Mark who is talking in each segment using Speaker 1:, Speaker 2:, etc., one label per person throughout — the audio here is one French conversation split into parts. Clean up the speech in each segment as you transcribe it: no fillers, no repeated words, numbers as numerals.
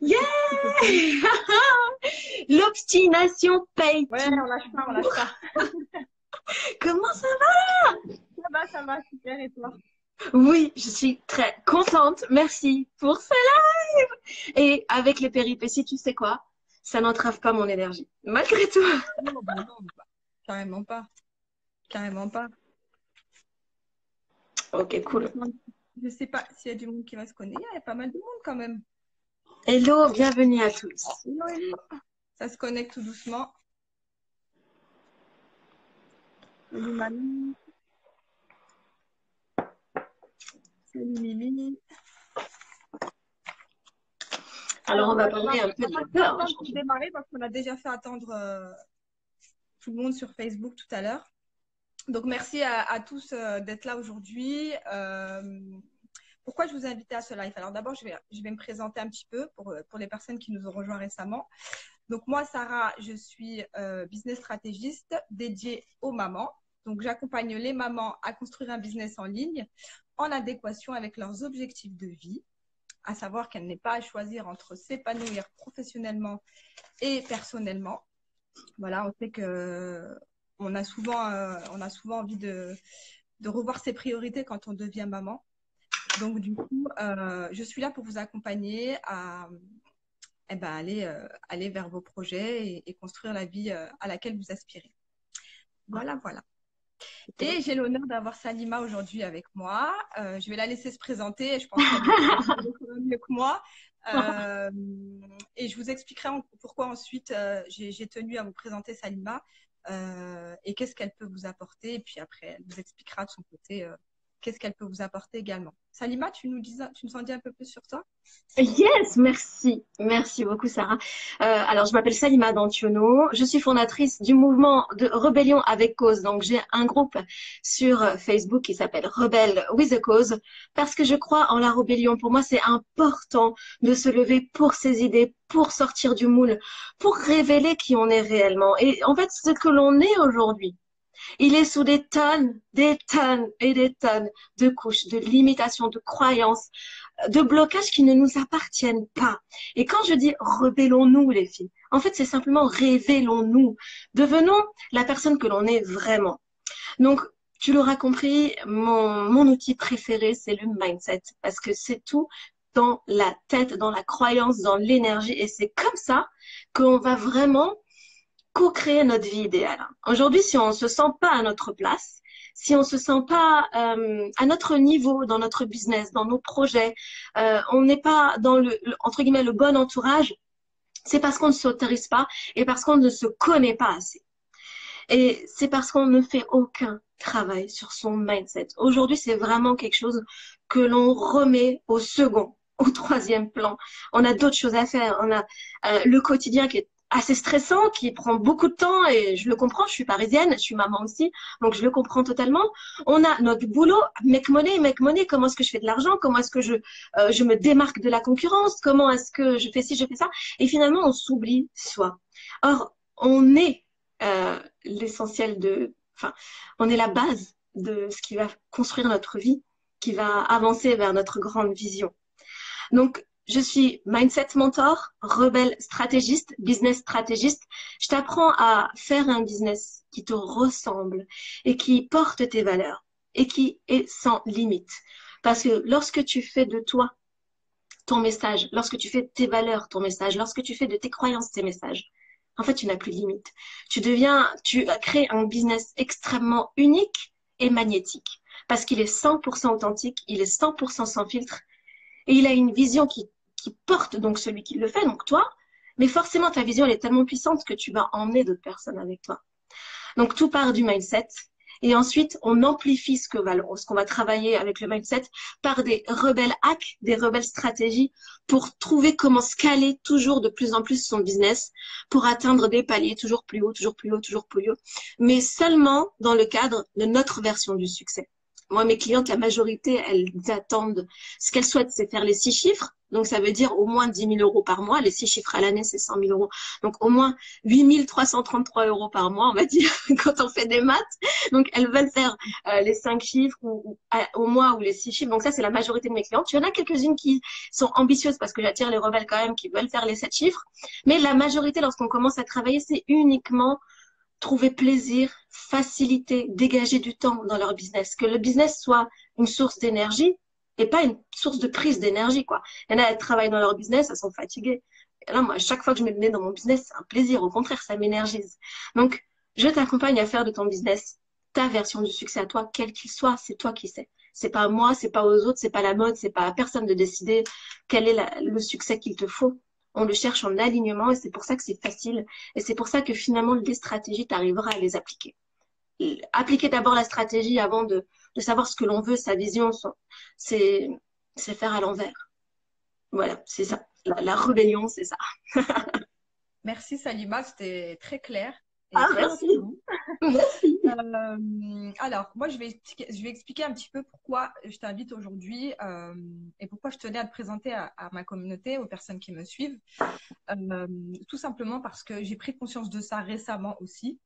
Speaker 1: Yeah!
Speaker 2: S'il te plaît.
Speaker 1: L'obstination paye
Speaker 2: Ouais, on
Speaker 1: tout.
Speaker 2: lâche pas, on lâche pas.
Speaker 1: Comment ça
Speaker 2: Ça va, super, et toi?
Speaker 1: va? Oui, je suis très contente. Merci pour cela. Et avec les péripéties, tu sais quoi? Ça n'entrave pas mon énergie. Malgré tout.
Speaker 2: Non, bah non, bah, carrément pas. Carrément pas.
Speaker 1: Ok, cool.
Speaker 2: Je sais pas s'il y a du monde qui va se connecter. Il y a pas mal de monde quand même.
Speaker 1: Hello, bienvenue à tous.
Speaker 2: Hello, hello. Ça se connecte tout doucement. Salut Mamie. Salut Mimi.
Speaker 1: Alors,
Speaker 2: Alors,
Speaker 1: on va
Speaker 2: ça va,
Speaker 1: parler un peu
Speaker 2: ça
Speaker 1: de
Speaker 2: va
Speaker 1: la
Speaker 2: être pas
Speaker 1: peur
Speaker 2: simple pour
Speaker 1: aujourd'hui.
Speaker 2: démarrer parce qu'on a déjà fait attendre tout le monde sur Facebook tout à l'heure. Donc, merci à tous d'être là aujourd'hui. Pourquoi je vous ai invité à ce live? Alors, d'abord, je vais me présenter un petit peu pour les personnes qui nous ont rejoints récemment. Donc, moi, Sarah, je suis business stratégiste dédiée aux mamans. Donc, j'accompagne les mamans à construire un business en ligne en adéquation avec leurs objectifs de vie, à savoir qu'elle n'est pas à choisir entre s'épanouir professionnellement et personnellement. Voilà, on sait que on a souvent envie de revoir ses priorités quand on devient maman. Donc, du coup, je suis là pour vous accompagner à eh ben, aller vers vos projets et construire la vie à laquelle vous aspirez. Voilà, voilà. Et j'ai l'honneur d'avoir Salima aujourd'hui avec moi. Je vais la laisser se présenter. Je pense qu'elle le fera mieux que moi. Euh, et je vous expliquerai pourquoi ensuite j'ai tenu à vous présenter Salima et qu'est-ce qu'elle peut vous apporter. Et puis après, elle vous expliquera de son côté qu'est-ce qu'elle peut vous apporter également. Salima, tu nous en dis un peu plus sur toi?
Speaker 1: Yes, merci. Merci beaucoup, Sarah. Alors, je m'appelle Salima Dantiono. Je suis fondatrice du mouvement de Rébellion avec Cause. Donc, j'ai un groupe sur Facebook qui s'appelle Rebelle with a Cause parce que je crois en la rébellion. Pour moi, c'est important de se lever pour ses idées, pour sortir du moule, pour révéler qui on est réellement. Et en fait, ce que l'on est aujourd'hui, il est sous des tonnes et des tonnes de couches, de limitations, de croyances, de blocages qui ne nous appartiennent pas. Et quand je dis rebellons-nous, les filles, en fait, c'est simplement révélons-nous. Devenons la personne que l'on est vraiment. Donc, tu l'auras compris, mon outil préféré, c'est le mindset, parce que c'est tout dans la tête, dans la croyance, dans l'énergie, et c'est comme ça qu'on va vraiment co-créer notre vie idéale. Aujourd'hui, si on ne se sent pas à notre place, si on ne se sent pas à notre niveau dans notre business, dans nos projets, on n'est pas dans entre guillemets le bon entourage, c'est parce qu'on ne s'autorise pas et parce qu'on ne se connaît pas assez. Et c'est parce qu'on ne fait aucun travail sur son mindset. Aujourd'hui, c'est vraiment quelque chose que l'on remet au second, au troisième plan. On a d'autres choses à faire. On a le quotidien qui est assez stressant, qui prend beaucoup de temps et je le comprends, je suis parisienne, je suis maman aussi, donc je le comprends totalement. On a notre boulot, make money, comment est-ce que je fais de l'argent, comment est-ce que je me démarque de la concurrence, comment est-ce que je fais ci, je fais ça, et finalement on s'oublie soi. Or, on est l'essentiel enfin, on est la base de ce qui va construire notre vie, qui va avancer vers notre grande vision. Donc, je suis mindset mentor, rebelle stratégiste, business stratégiste. Je t'apprends à faire un business qui te ressemble et qui porte tes valeurs et qui est sans limite. Parce que lorsque tu fais de toi ton message, lorsque tu fais de tes valeurs ton message, lorsque tu fais de tes croyances tes messages, en fait, tu n'as plus de limite. Tu as créé un business extrêmement unique et magnétique parce qu'il est 100% authentique, il est 100% sans filtre et il a une vision qui porte donc celui qui le fait, donc toi. Mais forcément, ta vision, elle est tellement puissante que tu vas emmener d'autres personnes avec toi. Donc, tout part du mindset. Et ensuite, on amplifie ce qu'on va travailler avec le mindset par des rebelles hacks, des rebelles stratégies pour trouver comment scaler toujours de plus en plus son business pour atteindre des paliers toujours plus haut, toujours plus haut, toujours plus haut. Mais seulement dans le cadre de notre version du succès. Moi, mes clientes, la majorité, elles attendent, ce qu'elles souhaitent, c'est faire les 6 chiffres. Donc, ça veut dire au moins 10 000 euros par mois. Les 6 chiffres à l'année, c'est 100 000 euros. Donc, au moins 8 333 euros par mois, on va dire, quand on fait des maths. Donc, elles veulent faire les 5 chiffres au mois ou les 6 chiffres. Donc, ça, c'est la majorité de mes clientes. Il y en a quelques-unes qui sont ambitieuses parce que j'attire les rebelles quand même, qui veulent faire les 7 chiffres. Mais la majorité, lorsqu'on commence à travailler, c'est uniquement trouver plaisir, faciliter, dégager du temps dans leur business. Que le business soit une source d'énergie et pas une source de prise d'énergie, quoi. Il y en a, elles travaillent dans leur business, elles sont fatiguées. Et là, moi, chaque fois que je me mets dans mon business, c'est un plaisir. Au contraire, ça m'énergise. Donc, je t'accompagne à faire de ton business ta version du succès à toi, quel qu'il soit, c'est toi qui sais. C'est pas à moi, c'est pas aux autres, c'est pas la mode, c'est pas à personne de décider quel est le succès qu'il te faut. On le cherche en alignement et c'est pour ça que c'est facile. Et c'est pour ça que finalement, les stratégies, tu arriveras à les appliquer. Appliquer d'abord la stratégie avant de savoir ce que l'on veut, sa vision, c'est faire à l'envers. Voilà, c'est ça. La rébellion, c'est ça.
Speaker 2: Merci Salima, c'était très clair et
Speaker 1: Ah,
Speaker 2: très
Speaker 1: merci.
Speaker 2: motivant.
Speaker 1: Merci.
Speaker 2: Alors, moi, je vais expliquer un petit peu pourquoi je t'invite aujourd'hui et pourquoi je tenais à te présenter à ma communauté, aux personnes qui me suivent. Tout simplement parce que j'ai pris conscience de ça récemment aussi.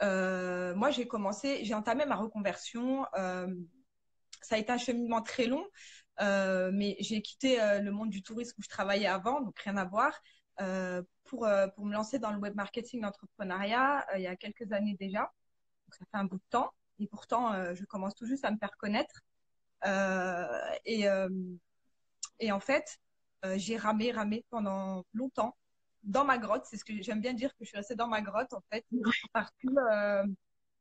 Speaker 2: Moi, j'ai entamé ma reconversion. Ça a été un cheminement très long, mais j'ai quitté le monde du tourisme où je travaillais avant, donc rien à voir, pour me lancer dans le web marketing, l'entrepreneuriat, il y a quelques années déjà. Donc, ça fait un bout de temps. Et pourtant, je commence tout juste à me faire connaître. Euh, et, euh, et en fait, j'ai ramé pendant longtemps dans ma grotte. C'est ce que j'aime bien dire, que je suis restée dans ma grotte, en fait, parce que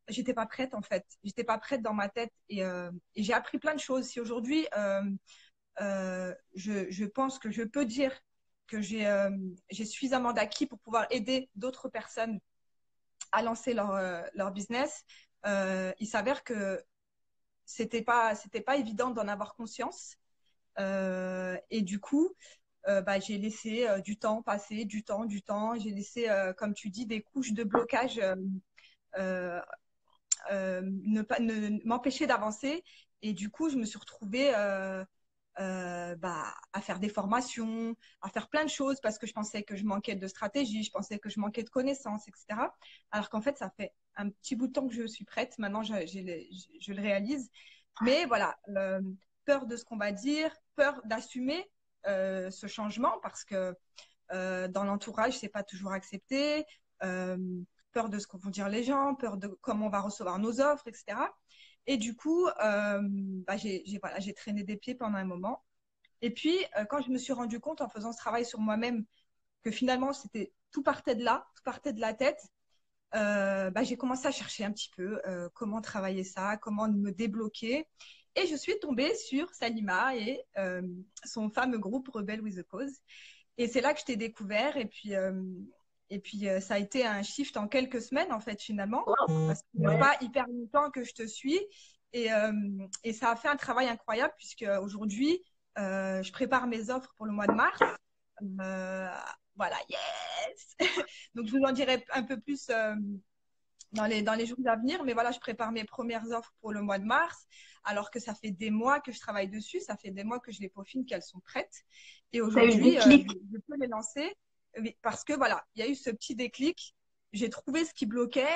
Speaker 2: j'étais pas prête, en fait. J'étais pas prête dans ma tête. Et j'ai appris plein de choses. Si aujourd'hui, je pense que je peux dire que j'ai suffisamment d'acquis pour pouvoir aider d'autres personnes à lancer leur business, il s'avère que c'était pas évident d'en avoir conscience. Et du coup, bah, j'ai laissé du temps passer, du temps. J'ai laissé, comme tu dis, des couches de blocage euh, m'empêcher d'avancer. Et du coup, je me suis retrouvée bah, à faire des formations, à faire plein de choses parce que je pensais que je manquais de stratégie, je pensais que je manquais de connaissances, etc. Alors qu'en fait, ça fait un petit bout de temps que je suis prête. Maintenant, je le réalise. Mais voilà, peur de ce qu'on va dire, peur d'assumer ce changement parce que dans l'entourage, c'est pas toujours accepté. Euh, Peur de ce que vont dire les gens, peur de comment on va recevoir nos offres, etc. Et du coup, bah, voilà, j'ai traîné des pieds pendant un moment. Et puis, quand je me suis rendu compte en faisant ce travail sur moi-même que finalement, tout partait de là, tout partait de la tête, bah, j'ai commencé à chercher un petit peu comment travailler ça, comment me débloquer. Et je suis tombée sur Salima et son fameux groupe Rebel with a Cause. Et c'est là que je t'ai découvert. Et puis ça a été un shift en quelques semaines, en fait, finalement.
Speaker 1: Wow.
Speaker 2: Parce que ça fait pas hyper longtemps que je te suis. Et ça a fait un travail incroyable, puisque aujourd'hui, je prépare mes offres pour le mois de mars. Euh, voilà, yes! Donc, je vous en dirai un peu plus dans les jours à venir. Mais voilà, je prépare mes premières offres pour le mois de mars, alors que ça fait des mois que je travaille dessus, ça fait des mois que je les peaufine, qu'elles sont prêtes. Et
Speaker 1: T'as eu le
Speaker 2: aujourd'hui,
Speaker 1: déclic.
Speaker 2: je peux les lancer parce que voilà, il y a eu ce petit déclic. J'ai trouvé ce qui bloquait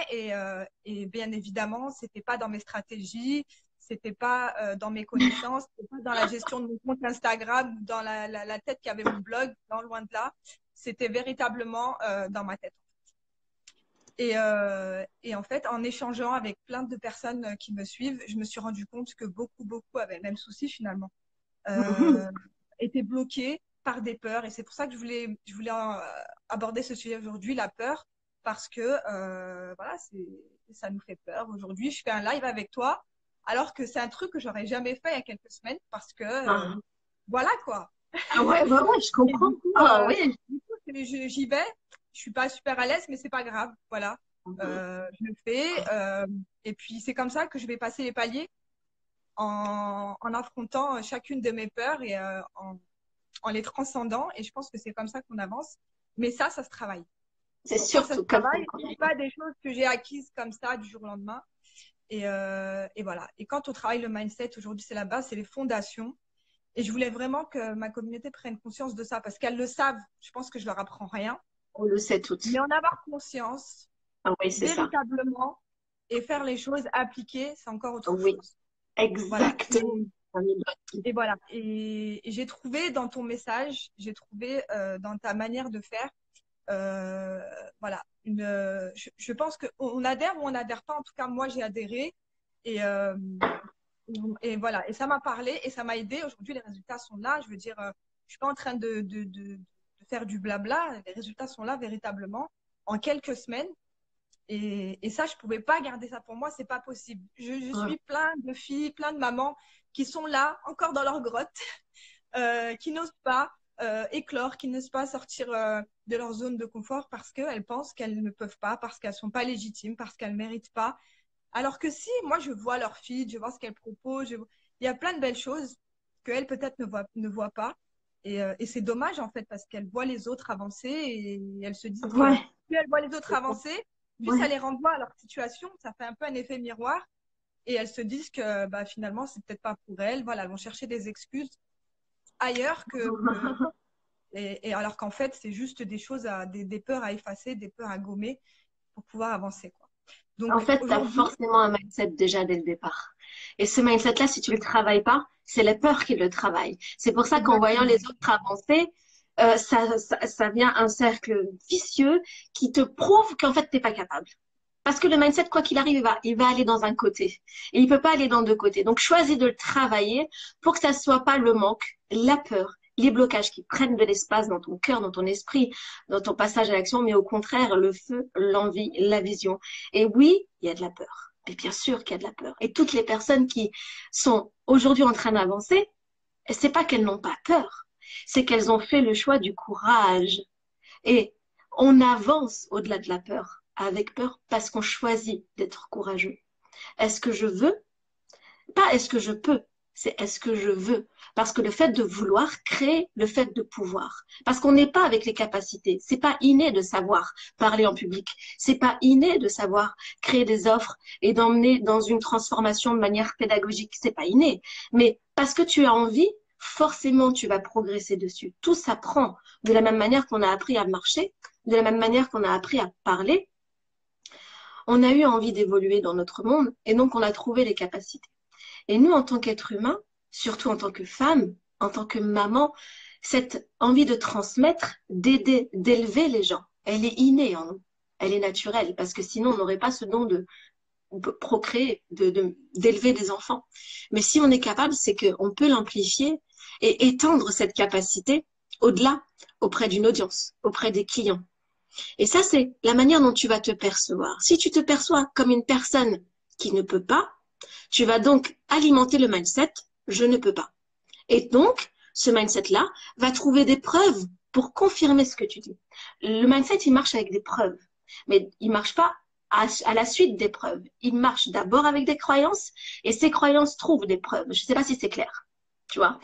Speaker 2: et bien évidemment, c'était pas dans mes stratégies, c'était pas dans mes connaissances, c'était pas dans la gestion de mon compte Instagram, dans la tête qui avait mon blog, non loin de là. C'était véritablement dans ma tête. Et en fait, en échangeant avec plein de personnes qui me suivent, je me suis rendu compte que beaucoup avaient le même souci finalement,
Speaker 1: Mhm.
Speaker 2: euh, étaient bloqués par des peurs. Et c'est pour ça que je voulais aborder ce sujet aujourd'hui, la peur, parce que voilà, ça nous fait peur. Aujourd'hui, je fais un live avec toi, alors que c'est un truc que j'aurais jamais fait il y a quelques semaines, parce que
Speaker 1: Ah.
Speaker 2: voilà quoi.
Speaker 1: Ah ouais, ouais, ouais, je
Speaker 2: Et
Speaker 1: comprends. Ah oui.
Speaker 2: du coup, j'y vais. Je suis pas super à l'aise, mais c'est pas grave. Voilà.
Speaker 1: Mhm.
Speaker 2: Je le fais. Et puis, c'est comme ça que je vais passer les paliers en affrontant chacune de mes peurs et en les transcendant. Et je pense que c'est comme ça qu'on avance. Mais ça se travaille.
Speaker 1: C'est
Speaker 2: Ça se
Speaker 1: surtout comme ça.
Speaker 2: travaille. C'est pas des choses que j'ai acquises comme ça du jour au lendemain. Et voilà. Et quand on travaille le mindset, aujourd'hui, c'est la base, c'est les fondations. Et je voulais vraiment que ma communauté prenne conscience de ça parce qu'elles le savent. Je pense que je leur apprends rien.
Speaker 1: On le sait toutes.
Speaker 2: Mais en avoir conscience,
Speaker 1: Ah oui, c'est ça.
Speaker 2: véritablement, et faire les choses appliquées, c'est encore autre
Speaker 1: Oui,
Speaker 2: chose. Voilà.
Speaker 1: exactement.
Speaker 2: Et voilà. Et j'ai trouvé dans ton message, j'ai trouvé dans ta manière de faire, voilà, je pense qu'on adhère ou on n'adhère pas. En tout cas, moi, j'ai adhéré. Et, et voilà. Et ça m'a parlé et ça m'a aidé. Aujourd'hui, les résultats sont là. Je veux dire, je suis pas en train de faire du blabla. Les résultats sont là véritablement en quelques semaines. Et ça, je pouvais pas garder ça pour moi, c'est pas possible. Je suis plein de filles, plein de mamans qui sont là, encore dans leur grotte, qui n'osent pas éclore, qui n'osent pas sortir de leur zone de confort parce qu'elles pensent qu'elles ne peuvent pas, parce qu'elles sont pas légitimes, parce qu'elles méritent pas. Alors que si, moi, je vois leur feed, je vois ce qu'elles proposent, il y a plein de belles choses qu'elles peut-être ne voient pas. Et c'est dommage, en fait, parce qu'elles voient les autres avancer et elles se disent que
Speaker 1: Ouais,
Speaker 2: plus elles voient les autres avancer, plus ça
Speaker 1: ouais.
Speaker 2: les renvoie à leur situation. Ça fait un peu un effet miroir. Et elles se disent que bah, finalement, c'est peut-être pas pour elles. Voilà, elles vont chercher des excuses ailleurs et alors qu'en fait, c'est juste des choses, des peurs à effacer, des peurs à gommer pour pouvoir avancer, quoi.
Speaker 1: En
Speaker 2: Donc
Speaker 1: fait, tu as
Speaker 2: aujourd'hui,
Speaker 1: forcément un mindset déjà dès le départ. Et ce mindset-là, si tu le travailles pas, c'est la peur qui le travaille. C'est pour ça qu'en voyant les
Speaker 2: exactement.
Speaker 1: autres avancer, ça vient un cercle vicieux qui te prouve qu'en fait, t'es pas capable. Parce que le mindset, quoi qu'il arrive, il va aller dans un côté. Et il peut pas aller dans deux côtés. Donc, choisis de le travailler pour que ça soit pas le manque, la peur, les blocages qui prennent de l'espace dans ton cœur, dans ton esprit, dans ton passage à l'action, mais au contraire, le feu, l'envie, la vision. Et oui, il y a de la peur. Mais bien sûr qu'il y a de la peur. Et toutes les personnes qui sont aujourd'hui en train d'avancer, c'est pas qu'elles n'ont pas peur, c'est qu'elles ont fait le choix du courage. Et on avance au-delà de la peur, avec peur, parce qu'on choisit d'être courageux. Est-ce que je veux? Pas est-ce que je peux, c'est est-ce que je veux. Parce que le fait de vouloir crée le fait de pouvoir. Parce qu'on n'est pas avec les capacités. C'est pas inné de savoir parler en public. C'est pas inné de savoir créer des offres et d'emmener dans une transformation de manière pédagogique. C'est pas inné. Mais parce que tu as envie, forcément tu vas progresser dessus. Tout s'apprend de la même manière qu'on a appris à marcher, de la même manière qu'on a appris à parler. On a eu envie d'évoluer dans notre monde et donc on a trouvé les capacités. Et nous, en tant qu'être humain, surtout en tant que femme, en tant que maman, cette envie de transmettre, d'aider, d'élever les gens, elle est innée en nous. Elle est naturelle parce que sinon on n'aurait pas ce don de procréer, d'élever des enfants. Mais si on est capable, c'est qu'on peut l'amplifier et étendre cette capacité au-delà, auprès d'une audience, auprès des clients. Et ça, c'est la manière dont tu vas te percevoir. Si tu te perçois comme une personne qui ne peut pas, tu vas donc alimenter le mindset je ne peux pas. Et donc, ce mindset-là va trouver des preuves pour confirmer ce que tu dis. Le mindset, il marche avec des preuves, mais il marche pas à la suite des preuves. Il marche d'abord avec des croyances et ces croyances trouvent des preuves. Je ne sais pas si c'est clair, tu vois.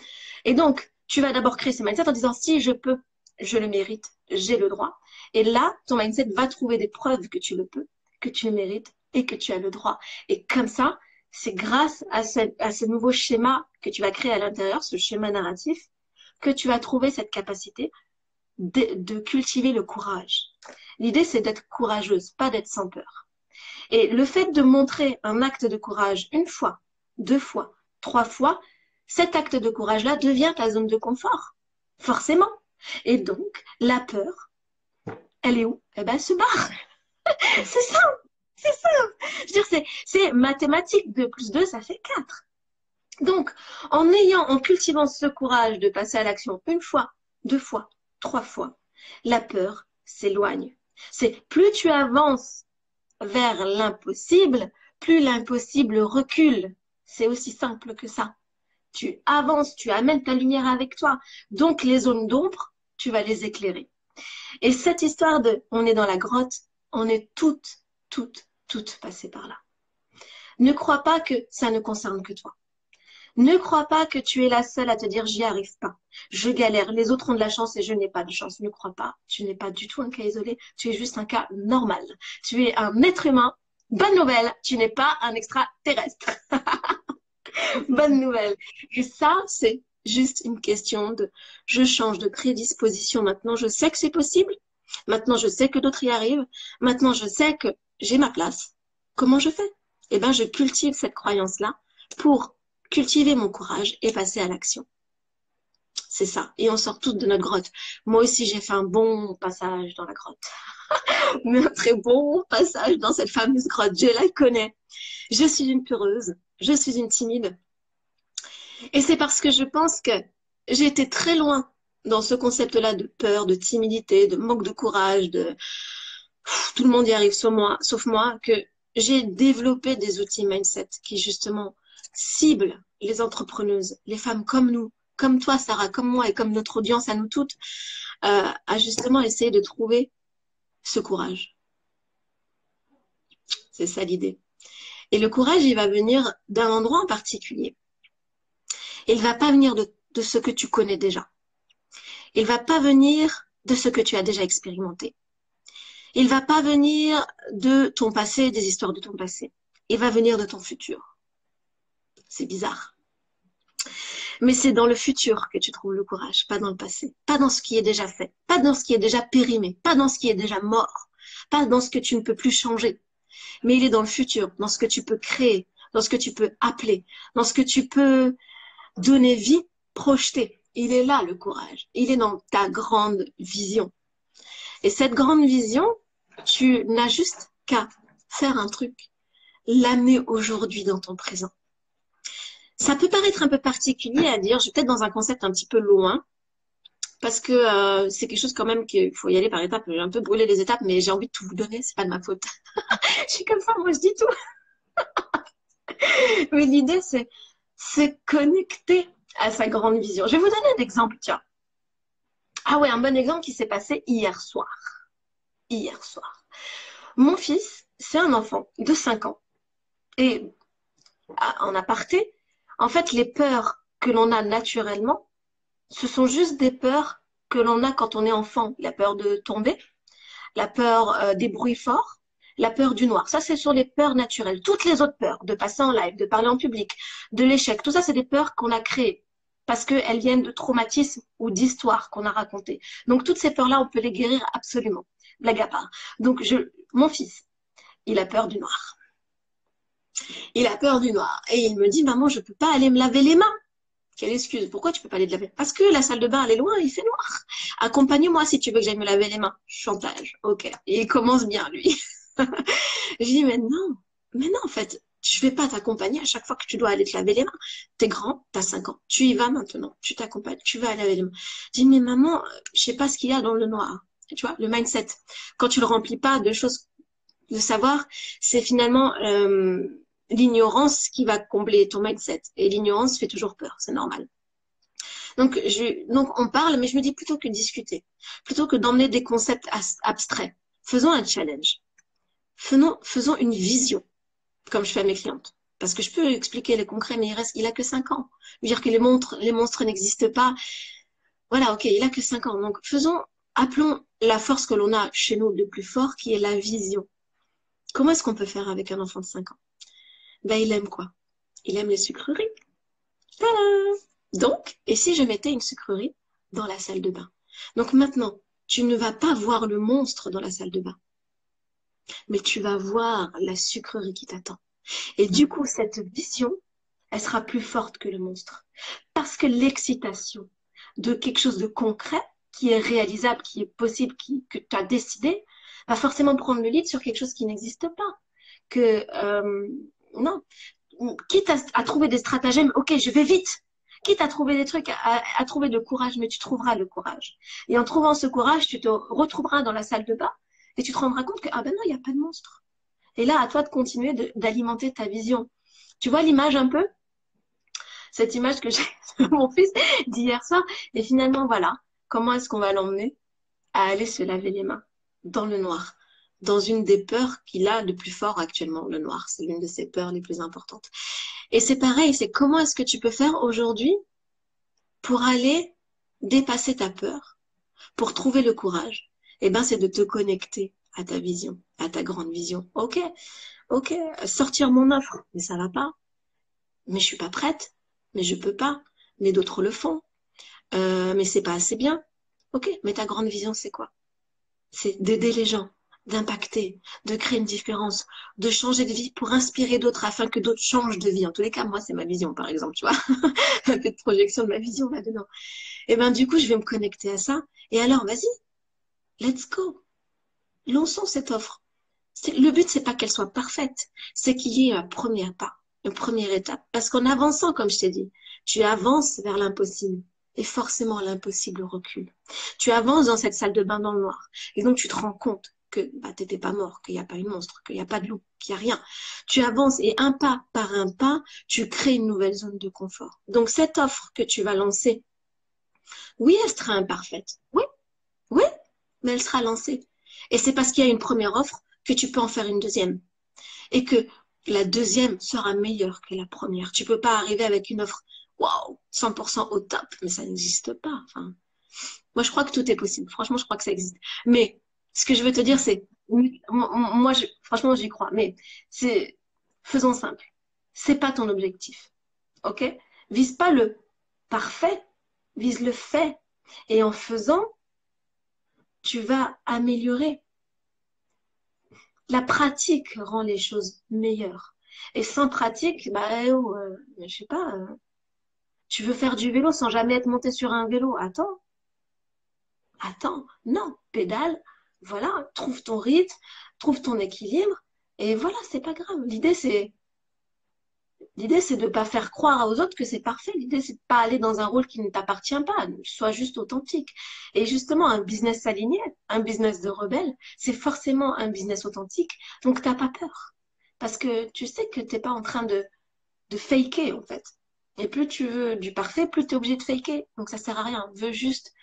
Speaker 1: Et donc, tu vas d'abord créer ce mindset en disant si je peux, je le mérite, j'ai le droit. Et là, ton mindset va trouver des preuves que tu le peux, que tu le mérites et que tu as le droit. Et comme ça, c'est grâce à ce nouveau schéma que tu vas créer à l'intérieur, ce schéma narratif, que tu vas trouver cette capacité de cultiver le courage. L'idée, c'est d'être courageuse, pas d'être sans peur. Et le fait de montrer un acte de courage une fois, deux fois, trois fois, cet acte de courage-là devient ta zone de confort, forcément. Et donc, la peur, elle est où? Eh ben, elle se barre. C'est ça, c'est ça. Je veux dire, c'est mathématique. 2 plus 2, ça fait 4. Donc, en cultivant ce courage de passer à l'action une fois, deux fois, trois fois, la peur s'éloigne. C'est plus tu avances vers l'impossible, plus l'impossible recule. C'est aussi simple que ça. Tu avances, tu amènes ta lumière avec toi. Donc, les zones d'ombre, tu vas les éclairer. Et cette histoire de on est dans la grotte, on est toutes passées par là. Ne crois pas que ça ne concerne que toi. Ne crois pas que tu es la seule à te dire j'y arrive pas. Je galère, les autres ont de la chance et je n'ai pas de chance. Ne crois pas, tu n'es pas du tout un cas isolé, tu es juste un cas normal. Tu es un être humain. Bonne nouvelle, tu n'es pas un extraterrestre. Bonne nouvelle. Et ça, c'est juste une question de je change de prédisposition. Maintenant, je sais que c'est possible. Maintenant, je sais que d'autres y arrivent. Maintenant, je sais que j'ai ma place. Comment je fais? Eh ben, je cultive cette croyance-là pour cultiver mon courage et passer à l'action. C'est ça. Et on sort toutes de notre grotte. Moi aussi, j'ai fait un bon passage dans la grotte. Mais un très bon passage dans cette fameuse grotte. Je la connais. Je suis une peureuse. Je suis une timide. Et c'est parce que je pense que j'ai été très loin dans ce concept-là de peur, de timidité, de manque de courage, de tout le monde y arrive sauf moi, que j'ai développé des outils mindset qui justement ciblent les entrepreneuses, les femmes comme nous, comme toi Sarah, comme moi et comme notre audience à nous toutes, à justement essayer de trouver ce courage. C'est ça l'idée. Et le courage, il va venir d'un endroit en particulier. Il va pas venir de ce que tu connais déjà. Il va pas venir de ce que tu as déjà expérimenté. Il va pas venir de ton passé, des histoires de ton passé. Il va venir de ton futur. C'est bizarre. Mais c'est dans le futur que tu trouves le courage, pas dans le passé. Pas dans ce qui est déjà fait. Pas dans ce qui est déjà périmé. Pas dans ce qui est déjà mort. Pas dans ce que tu ne peux plus changer. Mais il est dans le futur, dans ce que tu peux créer, dans ce que tu peux appeler, dans ce que tu peux donner vie, projeter. Il est là, le courage. Il est dans ta grande vision. Et cette grande vision, tu n'as juste qu'à faire un truc, l'amener aujourd'hui dans ton présent. Ça peut paraître un peu particulier à dire, je suis peut-être dans un concept un petit peu loin, parce que c'est quelque chose quand même qu'il faut y aller par étapes. J'ai un peu brûlé les étapes, mais j'ai envie de tout vous donner, c'est pas de ma faute. Je suis comme ça, moi je dis tout. Mais l'idée, c'est se connecter à sa grande vision. Je vais vous donner un exemple, tiens. Ah ouais, un bon exemple qui s'est passé hier soir. Hier soir. Mon fils, c'est un enfant de 5 ans. Et en aparté, en fait, les peurs que l'on a naturellement, ce sont juste des peurs que l'on a quand on est enfant. La peur de tomber, la peur des bruits forts, la peur du noir. Ça, c'est sur les peurs naturelles. Toutes les autres peurs, de passer en live, de parler en public, de l'échec, tout ça, c'est des peurs qu'on a créées parce qu'elles viennent de traumatismes ou d'histoires qu'on a racontées. Donc, toutes ces peurs-là, on peut les guérir absolument. Blague à part. Donc, mon fils, il a peur du noir. Il a peur du noir. Et il me dit, maman, je peux pas aller me laver les mains. Quelle excuse? Pourquoi tu peux pas aller te laver? Parce que la salle de bain, elle est loin, il fait noir. Accompagne-moi si tu veux que j'aille me laver les mains. Chantage. Ok. Et il commence bien, lui. Je dis, mais non, en fait, je vais pas t'accompagner à chaque fois que tu dois aller te laver les mains. T'es grand, t'as 5 ans. Tu y vas maintenant. Tu t'accompagnes. Tu vas aller laver les mains. Je dis, mais maman, je sais pas ce qu'il y a dans le noir. Tu vois, le mindset. Quand tu le remplis pas de choses, de savoir, c'est finalement l'ignorance qui va combler ton mindset. Et l'ignorance fait toujours peur. C'est normal. Donc, on parle, mais je me dis plutôt que discuter, plutôt que d'emmener des concepts abstraits, faisons un challenge. Faisons une vision, comme je fais à mes clientes. Parce que je peux expliquer le concret, mais il a que 5 ans. Je veux dire que les monstres n'existent pas. Voilà, ok, il a que 5 ans. Donc, appelons la force que l'on a chez nous de plus fort, qui est la vision. Comment est-ce qu'on peut faire avec un enfant de 5 ans? Ben, il aime quoi? Il aime les sucreries. Tadam! Donc, et si je mettais une sucrerie dans la salle de bain? Donc maintenant, tu ne vas pas voir le monstre dans la salle de bain, mais tu vas voir la sucrerie qui t'attend. Et du coup, cette vision, elle sera plus forte que le monstre. Parce que l'excitation de quelque chose de concret, qui est réalisable, qui est possible, que tu as décidé, va forcément prendre le lead sur quelque chose qui n'existe pas. Non. Quitte à trouver des stratagèmes, ok, je vais vite. Quitte à trouver des trucs, à trouver de courage, mais tu trouveras le courage. Et en trouvant ce courage, tu te retrouveras dans la salle de bain et tu te rendras compte que, ah ben non, il n'y a pas de monstre. Et là, à toi de continuer d'alimenter ta vision. Tu vois l'image un peu? Cette image que j'ai de mon fils d'hier soir. Et finalement, voilà, comment est-ce qu'on va l'emmener à aller se laver les mains dans le noir, dans une des peurs qu'il a de plus fort actuellement, le noir. C'est l'une de ses peurs les plus importantes. Et c'est pareil, c'est comment est-ce que tu peux faire aujourd'hui pour aller dépasser ta peur, pour trouver le courage? Eh ben, c'est de te connecter à ta vision, à ta grande vision. Ok, sortir mon offre, mais ça va pas. Mais je suis pas prête, mais je peux pas. mais d'autres le font. Mais c'est pas assez bien. Ok, mais ta grande vision, c'est quoi? C'est d'aider les gens, d'impacter, de créer une différence, de changer de vie pour inspirer d'autres afin que d'autres changent de vie. En tous les cas, moi, c'est ma vision, par exemple, tu vois. Un peu de projection de ma vision là-dedans. Et ben, du coup, je vais me connecter à ça. Et alors, vas-y, let's go. Lançons cette offre. Le but, c'est pas qu'elle soit parfaite, c'est qu'il y ait un premier pas, une première étape. Parce qu'en avançant, comme je t'ai dit, tu avances vers l'impossible. Et forcément, l'impossible recule. Tu avances dans cette salle de bain dans le noir. Et donc, tu te rends compte que bah, tu n'étais pas mort, qu'il n'y a pas de monstre, qu'il n'y a pas de loup, qu'il n'y a rien. Tu avances et un pas par un pas, tu crées une nouvelle zone de confort. Donc, cette offre que tu vas lancer, oui, elle sera imparfaite. Oui, oui, mais elle sera lancée. Et c'est parce qu'il y a une première offre que tu peux en faire une deuxième. Et que la deuxième sera meilleure que la première. Tu peux pas arriver avec une offre, waouh, 100% au top, mais ça n'existe pas. Enfin, moi, je crois que tout est possible. Franchement, je crois que ça existe. Mais ce que je veux te dire, c'est, moi, franchement, j'y crois. Mais c'est, faisons simple. C'est pas ton objectif. OK? Vise pas le parfait, vise le fait. Et en faisant, tu vas améliorer. La pratique rend les choses meilleures. Et sans pratique, bah, je sais pas, tu veux faire du vélo sans jamais être monté sur un vélo. Attends, non, pédale, voilà, trouve ton rythme, trouve ton équilibre, et voilà, c'est pas grave. L'idée, c'est de pas faire croire aux autres que c'est parfait. L'idée, c'est de pas aller dans un rôle qui ne t'appartient pas. Sois juste authentique. Et justement, un business aligné, un business de rebelle, c'est forcément un business authentique. Donc, t'as pas peur. Parce que tu sais que t'es pas en train de faker, en fait. Et plus tu veux du parfait, plus tu es obligé de faker. Donc, ça sert à rien. Veux juste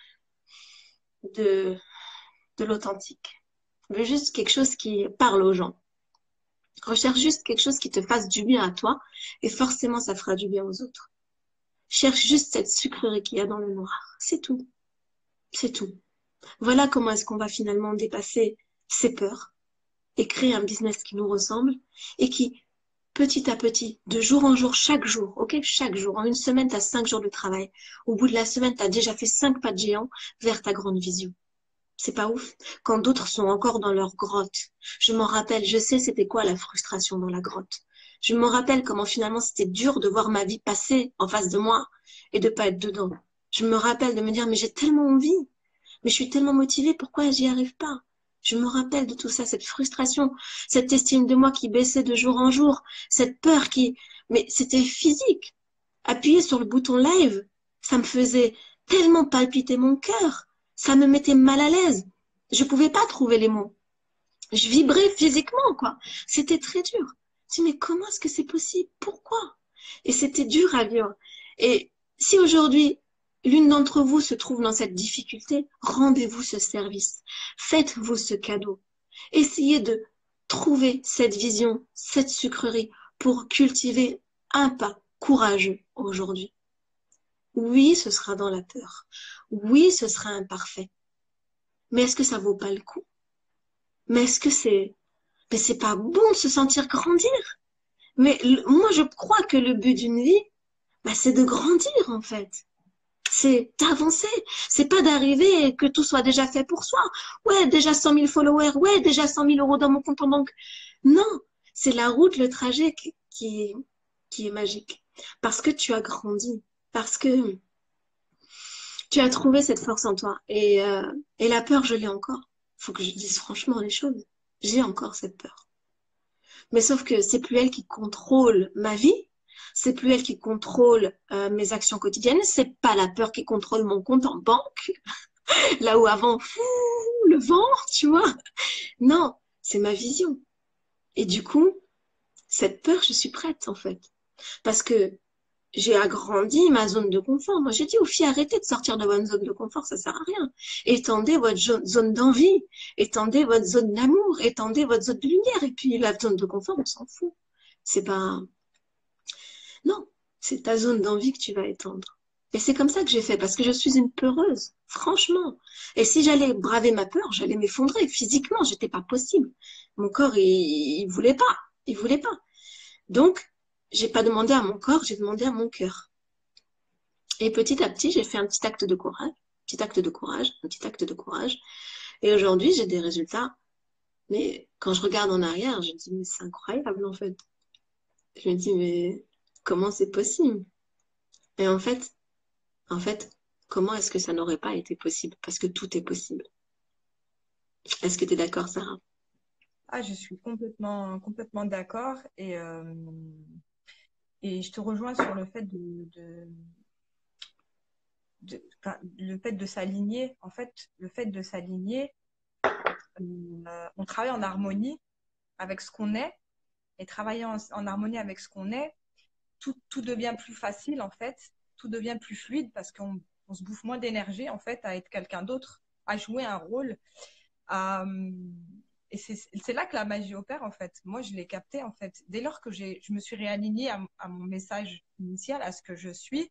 Speaker 1: de, de l'authentique. Veux juste quelque chose qui parle aux gens. Recherche juste quelque chose qui te fasse du bien à toi et forcément ça fera du bien aux autres. Cherche juste cette sucrerie qu'il y a dans le noir. C'est tout. C'est tout. Voilà comment est-ce qu'on va finalement dépasser ces peurs et créer un business qui nous ressemble et qui, petit à petit, de jour en jour, chaque jour, ok, chaque jour, en une semaine, tu as 5 jours de travail. Au bout de la semaine, tu as déjà fait 5 pas de géant vers ta grande vision. C'est pas ouf. Quand d'autres sont encore dans leur grotte. Je m'en rappelle, je sais c'était quoi la frustration dans la grotte. Je me rappelle comment finalement c'était dur de voir ma vie passer en face de moi et de pas être dedans. Je me rappelle de me dire mais j'ai tellement envie, mais je suis tellement motivée, pourquoi j'y arrive pas? Je me rappelle de tout ça, cette frustration, cette estime de moi qui baissait de jour en jour, cette peur qui... Mais c'était physique. Appuyer sur le bouton live, ça me faisait tellement palpiter mon cœur. Ça me mettait mal à l'aise. Je pouvais pas trouver les mots. Je vibrais physiquement, quoi. C'était très dur. Je me dis, mais comment est-ce que c'est possible? Pourquoi? Et c'était dur à vivre. Et si aujourd'hui, l'une d'entre vous se trouve dans cette difficulté, rendez-vous ce service. Faites-vous ce cadeau. Essayez de trouver cette vision, cette sucrerie pour cultiver un pas courageux aujourd'hui. Oui, ce sera dans la peur. Oui, ce sera imparfait. Mais est-ce que ça vaut pas le coup? Mais est-ce que mais c'est pas bon de se sentir grandir? Mais moi, je crois que le but d'une vie, bah, c'est de grandir, en fait. C'est d'avancer. C'est pas d'arriver et que tout soit déjà fait pour soi. Ouais, déjà 100 000 followers. Ouais, déjà 100 000 euros dans mon compte en banque. Non, c'est la route, le trajet qui est magique. Parce que tu as grandi. Parce que tu as trouvé cette force en toi. Et la peur, je l'ai encore. Faut que je dise franchement les choses. J'ai encore cette peur. Mais sauf que c'est plus elle qui contrôle ma vie. C'est plus elle qui contrôle mes actions quotidiennes. C'est pas la peur qui contrôle mon compte en banque. Là où avant, fou, le vent, tu vois. Non, c'est ma vision. Et du coup, cette peur, je suis prête, en fait. Parce que j'ai agrandi ma zone de confort. Moi, j'ai dit aux filles, arrêtez de sortir de votre zone de confort, ça sert à rien. Étendez votre zone d'envie, étendez votre zone d'amour, étendez votre zone de lumière. Et puis, la zone de confort, on s'en fout. C'est pas... Non, c'est ta zone d'envie que tu vas étendre. Et c'est comme ça que j'ai fait, parce que je suis une peureuse, franchement. Et si j'allais braver ma peur, j'allais m'effondrer. Physiquement, j'étais pas possible. Mon corps, il voulait pas. Il voulait pas. Donc, j'ai pas demandé à mon corps, j'ai demandé à mon cœur. Et petit à petit, j'ai fait un petit acte de courage, petit acte de courage, un petit acte de courage. Et aujourd'hui, j'ai des résultats. Mais quand je regarde en arrière, je me dis, mais c'est incroyable en fait. Je me dis, mais comment c'est possible? Et en fait, comment est-ce que ça n'aurait pas été possible? Parce que tout est possible. Est-ce que tu es d'accord, Sarah?
Speaker 2: Ah, je suis complètement d'accord et je te rejoins sur le fait enfin, le fait de s'aligner. En fait, le fait de s'aligner, on travaille en harmonie avec ce qu'on est et travailler en harmonie avec ce qu'on est, tout devient plus facile en fait, tout devient plus fluide parce qu'on se bouffe moins d'énergie en fait à être quelqu'un d'autre, à jouer un rôle. À, et c'est là que la magie opère en fait. Moi, je l'ai capté en fait. Dès lors que je me suis réalignée à mon message initial, à ce que je suis,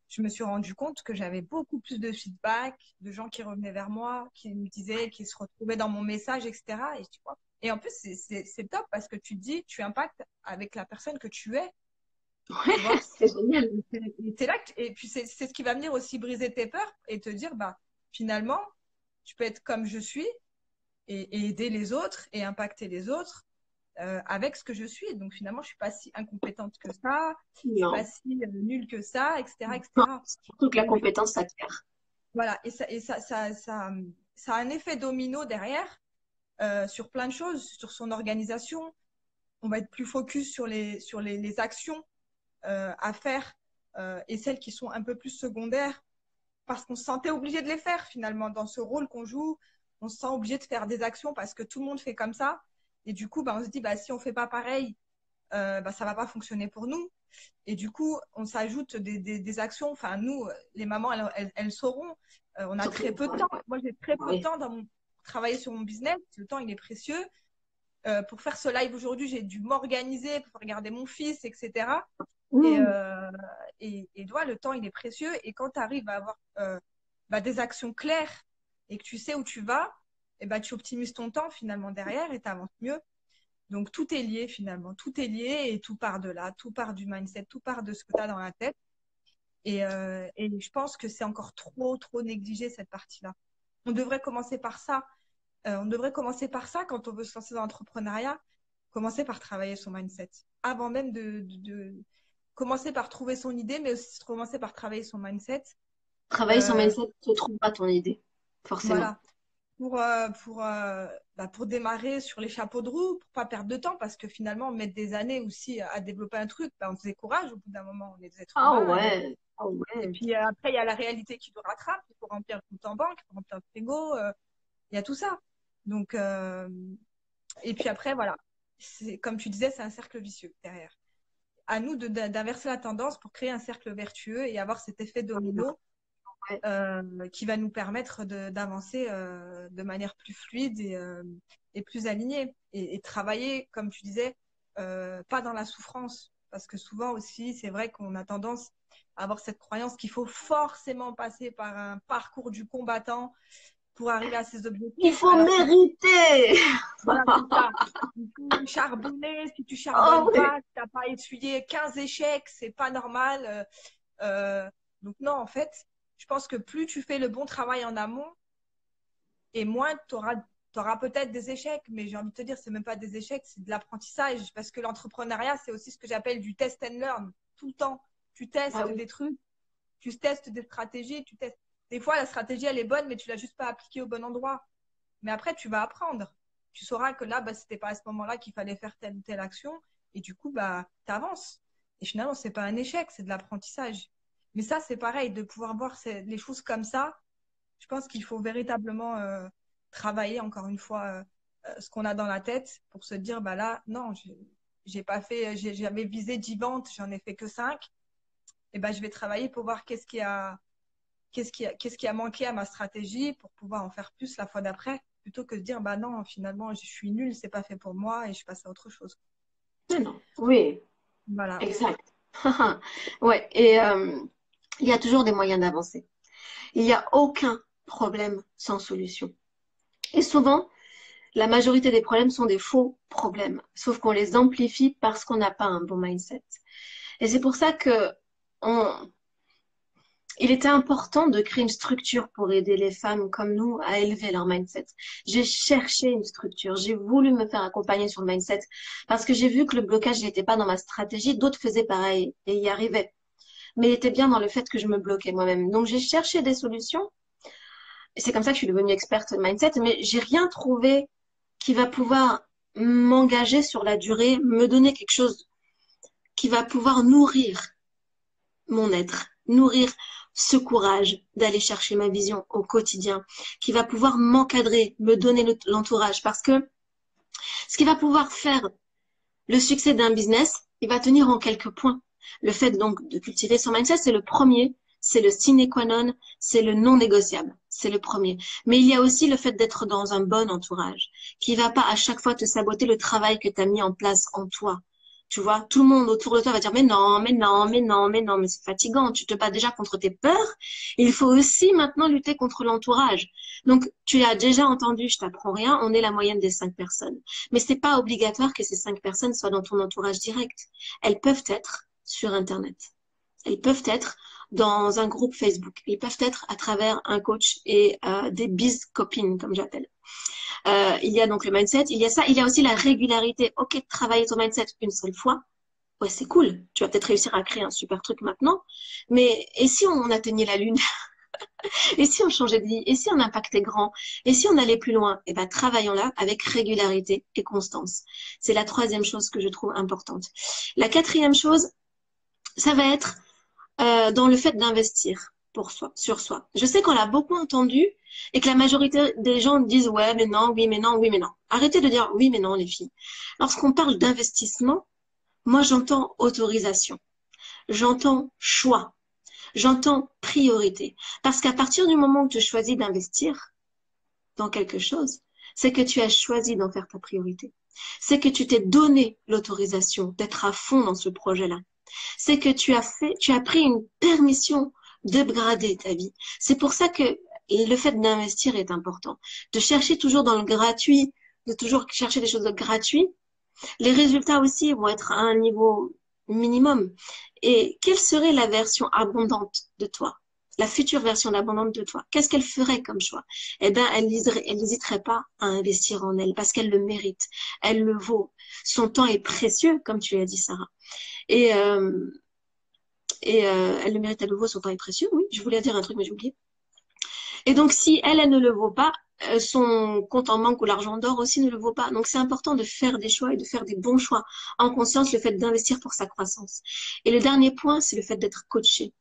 Speaker 2: je me suis rendu compte que j'avais beaucoup plus de feedback, de gens qui revenaient vers moi, qui me disaient, qui se retrouvaient dans mon message, etc. Et tu vois. Et en plus, c'est top parce que tu dis, tu impactes avec la personne que tu es,
Speaker 1: Ouais,
Speaker 2: tu vois.
Speaker 1: c'est génial.
Speaker 2: Et t'es là, et puis c'est ce qui va venir aussi briser tes peurs et te dire, bah, finalement, tu peux être comme je suis et aider les autres et impacter les autres avec ce que je suis. Donc finalement, je suis pas si incompétente que ça, je suis pas
Speaker 1: Non.
Speaker 2: si nulle que ça, etc.,
Speaker 1: Non,
Speaker 2: etc.
Speaker 1: surtout que la
Speaker 2: Donc
Speaker 1: compétence s'acquiert.
Speaker 2: voilà, ça a un effet domino derrière sur plein de choses, sur son organisation. On va être plus focus sur les actions à faire et celles qui sont un peu plus secondaires parce qu'on se sentait obligé de les faire finalement dans ce rôle qu'on joue. On se sent obligé de faire des actions parce que tout le monde fait comme ça. Et du coup, bah, on se dit, bah, si on fait pas pareil, bah, ça va pas fonctionner pour nous. Et du coup, on s'ajoute des actions. Enfin, nous, les mamans, elles sauront. On a
Speaker 1: Surtout,
Speaker 2: très peu de temps. Moi, j'ai très peu de
Speaker 1: oui.
Speaker 2: temps pour travailler sur mon business. Le temps, il est précieux. Pour faire ce live aujourd'hui, j'ai dû m'organiser pour regarder mon fils, etc. Et,
Speaker 1: Mmh.
Speaker 2: euh, et toi, le temps, il est précieux. Et quand tu arrives à avoir bah, des actions claires et que tu sais où tu vas, et bah, tu optimises ton temps finalement derrière et tu avances mieux. Donc, tout est lié finalement. Tout est lié et tout part de là. Tout part du mindset, tout part de ce que tu as dans la tête. Et je pense que c'est encore trop négligé cette partie-là. On devrait commencer par ça. On devrait commencer par ça quand on veut se lancer dans l'entrepreneuriat. Commencer par travailler son mindset. Avant même de commencer par trouver son idée, mais aussi commencer par travailler son mindset.
Speaker 1: Travailler son
Speaker 2: Euh,
Speaker 1: mindset ne trouve pas ton idée, forcément.
Speaker 2: voilà. Pour démarrer sur les chapeaux de roue, pour pas perdre de temps, parce que finalement, mettre des années aussi à développer un truc, bah, on se décourage au bout d'un moment, on est des êtres
Speaker 1: Ah
Speaker 2: humains.
Speaker 1: ouais, ah
Speaker 2: Et
Speaker 1: ouais.
Speaker 2: puis après, il y a la réalité qui nous rattrape, il faut remplir le compte en banque, il faut remplir le frigo, il y a tout ça. Donc, et puis après, voilà, comme tu disais, c'est un cercle vicieux derrière. À nous d'inverser la tendance pour créer un cercle vertueux et avoir cet effet domino
Speaker 1: Ouais.
Speaker 2: qui va nous permettre d'avancer de manière plus fluide et plus alignée. Et travailler, comme tu disais, pas dans la souffrance. Parce que souvent aussi, c'est vrai qu'on a tendance à avoir cette croyance qu'il faut forcément passer par un parcours du combattant pour arriver à ses
Speaker 1: Il
Speaker 2: objectifs,
Speaker 1: faut
Speaker 2: alors que
Speaker 1: mériter.
Speaker 2: voilà, c'est ça. Il faut charbonner. Si tu
Speaker 1: Oh
Speaker 2: charbonnes
Speaker 1: oui.
Speaker 2: pas, si t'as pas essuyé 15 échecs, c'est pas normal. Euh, donc non, en fait, je pense que plus tu fais le bon travail en amont, et moins tu auras peut-être des échecs, mais j'ai envie de te dire, c'est même pas des échecs, c'est de l'apprentissage. Parce que l'entrepreneuriat, c'est aussi ce que j'appelle du test and learn. Tout le temps, tu
Speaker 1: Ah
Speaker 2: testes
Speaker 1: oui.
Speaker 2: des trucs, tu testes des stratégies, tu testes. Des fois, la stratégie, elle est bonne, mais tu l'as juste pas appliquée au bon endroit. Mais après, tu vas apprendre. Tu sauras que là, bah, c'était pas à ce moment-là qu'il fallait faire telle ou telle action. Et du coup, bah, tu avances. Et finalement, c'est pas un échec, c'est de l'apprentissage. Mais ça, c'est pareil, de pouvoir voir les choses comme ça. Je pense qu'il faut véritablement travailler, encore une fois, ce qu'on a dans la tête pour se dire, bah là, non, j'ai pas fait, j'avais visé 10 ventes, j'en ai fait que 5. Et ben, je vais travailler pour voir qu'est-ce qui a manqué à ma stratégie pour pouvoir en faire plus la fois d'après, plutôt que de dire, bah non, finalement, je suis nulle, c'est pas fait pour moi et je passe à autre chose.
Speaker 1: Mais non. Oui,
Speaker 2: Voilà.
Speaker 1: exact. Ouais, et il y a toujours des moyens d'avancer. Il n'y a aucun problème sans solution. Et souvent, la majorité des problèmes sont des faux problèmes, sauf qu'on les amplifie parce qu'on n'a pas un bon mindset. Et c'est pour ça que on, il était important de créer une structure pour aider les femmes comme nous à élever leur mindset. J'ai cherché une structure, j'ai voulu me faire accompagner sur le mindset parce que j'ai vu que le blocage n'était pas dans ma stratégie, d'autres faisaient pareil et y arrivaient. Mais il était bien dans le fait que je me bloquais moi-même. Donc j'ai cherché des solutions et c'est comme ça que je suis devenue experte mindset, mais j'ai rien trouvé qui va pouvoir m'engager sur la durée, me donner quelque chose qui va pouvoir nourrir mon être, nourrir ce courage d'aller chercher ma vision au quotidien, qui va pouvoir m'encadrer, me donner l'entourage. Parce que ce qui va pouvoir faire le succès d'un business, il va tenir en quelques points. Le fait donc de cultiver son mindset, c'est le premier, c'est le sine qua non, c'est le non négociable, c'est le premier. Mais il y a aussi le fait d'être dans un bon entourage, qui va pas à chaque fois te saboter le travail que tu as mis en place en toi. Tu vois, tout le monde autour de toi va dire, mais non, mais non, mais non, mais non, mais c'est fatigant. Tu te bats déjà contre tes peurs. Il faut aussi maintenant lutter contre l'entourage. Donc, tu as déjà entendu, je t'apprends rien, on est la moyenne des 5 personnes. Mais c'est pas obligatoire que ces 5 personnes soient dans ton entourage direct. Elles peuvent être sur Internet. Elles peuvent être dans un groupe Facebook. Elles peuvent être à travers un coach et des biz copines, comme j'appelle. Il y a donc le mindset, il y a ça, il y a aussi la régularité. Ok, travailler ton mindset une seule fois, ouais, c'est cool. Tu vas peut-être réussir à créer un super truc maintenant. Mais et si on atteignait la lune? Et si on changeait de vie? Et si on impactait grand? Et si on allait plus loin? Eh ben, travaillons-là avec régularité et constance. C'est la troisième chose que je trouve importante. La quatrième chose, ça va être dans le fait d'investir pour soi, sur soi. Je sais qu'on l'a beaucoup entendu et que la majorité des gens disent ouais, mais non, oui, mais non, oui, mais non. Arrêtez de dire oui, mais non, les filles. Lorsqu'on parle d'investissement, moi, j'entends autorisation, j'entends choix, j'entends priorité. Parce qu'à partir du moment où tu choisis d'investir dans quelque chose, c'est que tu as choisi d'en faire ta priorité. C'est que tu t'es donné l'autorisation d'être à fond dans ce projet-là. C'est que tu as pris une permission d'upgrader ta vie. C'est pour ça que le fait d'investir est important. De chercher toujours dans le gratuit, de toujours chercher des choses gratuites. Les résultats aussi vont être à un niveau minimum. Et quelle serait la version abondante de toi? La future version abondante de toi? Qu'est-ce qu'elle ferait comme choix? Eh bien, elle n'hésiterait pas à investir en elle parce qu'elle le mérite. Elle le vaut. Son temps est précieux, comme tu l'as dit, Sarah. Et, euh, elle le mérite, elle le vaut, son temps est précieux. Oui, je voulais dire un truc, mais j'ai oublié. Et donc, si elle ne le vaut pas, son compte en banque ou l'argent d'or aussi ne le vaut pas. Donc, c'est important de faire des choix et de faire des bons choix. En conscience, le fait d'investir pour sa croissance. Et le dernier point, c'est le fait d'être coaché.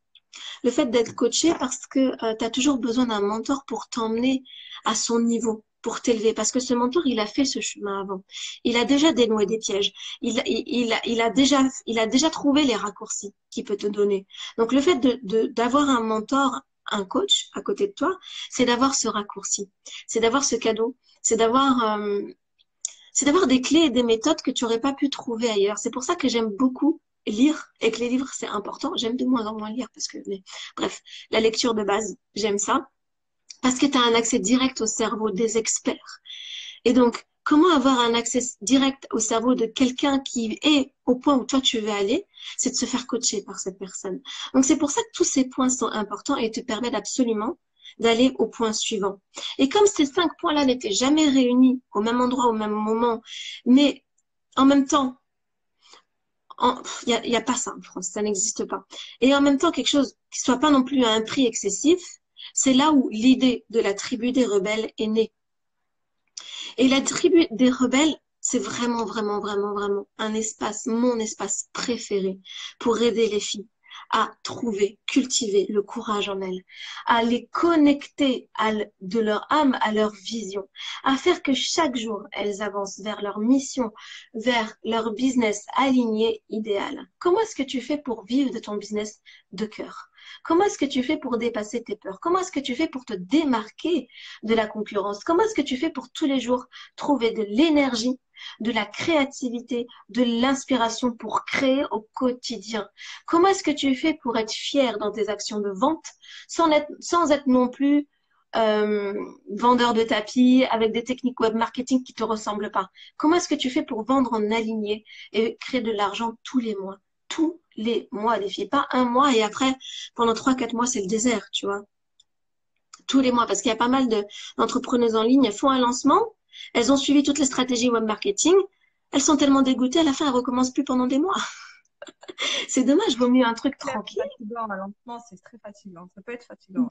Speaker 1: Le fait d'être coaché parce que tu as toujours besoin d'un mentor pour t'emmener à son niveau, pour t'élever. Parce que ce mentor, il a fait ce chemin avant. Il a déjà dénoué des pièges. Il a déjà trouvé les raccourcis qu'il peut te donner. Donc, le fait d'avoir un mentor, un coach à côté de toi, c'est d'avoir ce raccourci. C'est d'avoir ce cadeau. C'est d'avoir des clés et des méthodes que tu n'aurais pas pu trouver ailleurs. C'est pour ça que j'aime beaucoup lire et que les livres, c'est important. J'aime de moins en moins lire parce que, mais, bref, la lecture de base, j'aime ça. Parce que tu as un accès direct au cerveau des experts. Et donc, comment avoir un accès direct au cerveau de quelqu'un qui est au point où toi tu veux aller? C'est de se faire coacher par cette personne. Donc, c'est pour ça que tous ces points sont importants et te permettent absolument d'aller au point suivant. Et comme ces 5 points-là n'étaient jamais réunis au même endroit, au même moment, mais en même temps, y a pas ça en France, ça n'existe pas. Et en même temps, quelque chose qui soit pas non plus à un prix excessif, c'est là où l'idée de la tribu des rebelles est née. Et la tribu des rebelles, c'est vraiment, vraiment, vraiment, vraiment un espace, mon espace préféré pour aider les filles à trouver, cultiver le courage en elles, à les connecter de leur âme à leur vision, à faire que chaque jour, elles avancent vers leur mission, vers leur business aligné, idéal. Comment est-ce que tu fais pour vivre de ton business de cœur? Comment est-ce que tu fais pour dépasser tes peurs? Comment est-ce que tu fais pour te démarquer de la concurrence? Comment est-ce que tu fais pour tous les jours trouver de l'énergie, de la créativité, de l'inspiration pour créer au quotidien? Comment est-ce que tu fais pour être fier dans tes actions de vente sans être non plus vendeur de tapis avec des techniques web marketing qui te ressemblent pas? Comment est-ce que tu fais pour vendre en aligné et créer de l'argent tous les mois? tous les mois des filles, pas un mois et après, pendant 3, 4 mois, c'est le désert, tu vois. Tous les mois, parce qu'il y a pas mal d'entrepreneuses en ligne, elles font un lancement, elles ont suivi toutes les stratégies web marketing, elles sont tellement dégoûtées, à la fin, elles recommencent plus pendant des mois. C'est dommage, vaut mieux un truc
Speaker 2: C'est
Speaker 1: tranquille.
Speaker 2: fatigant, un lancement, c'est très fatigant. Ça peut être fatigant.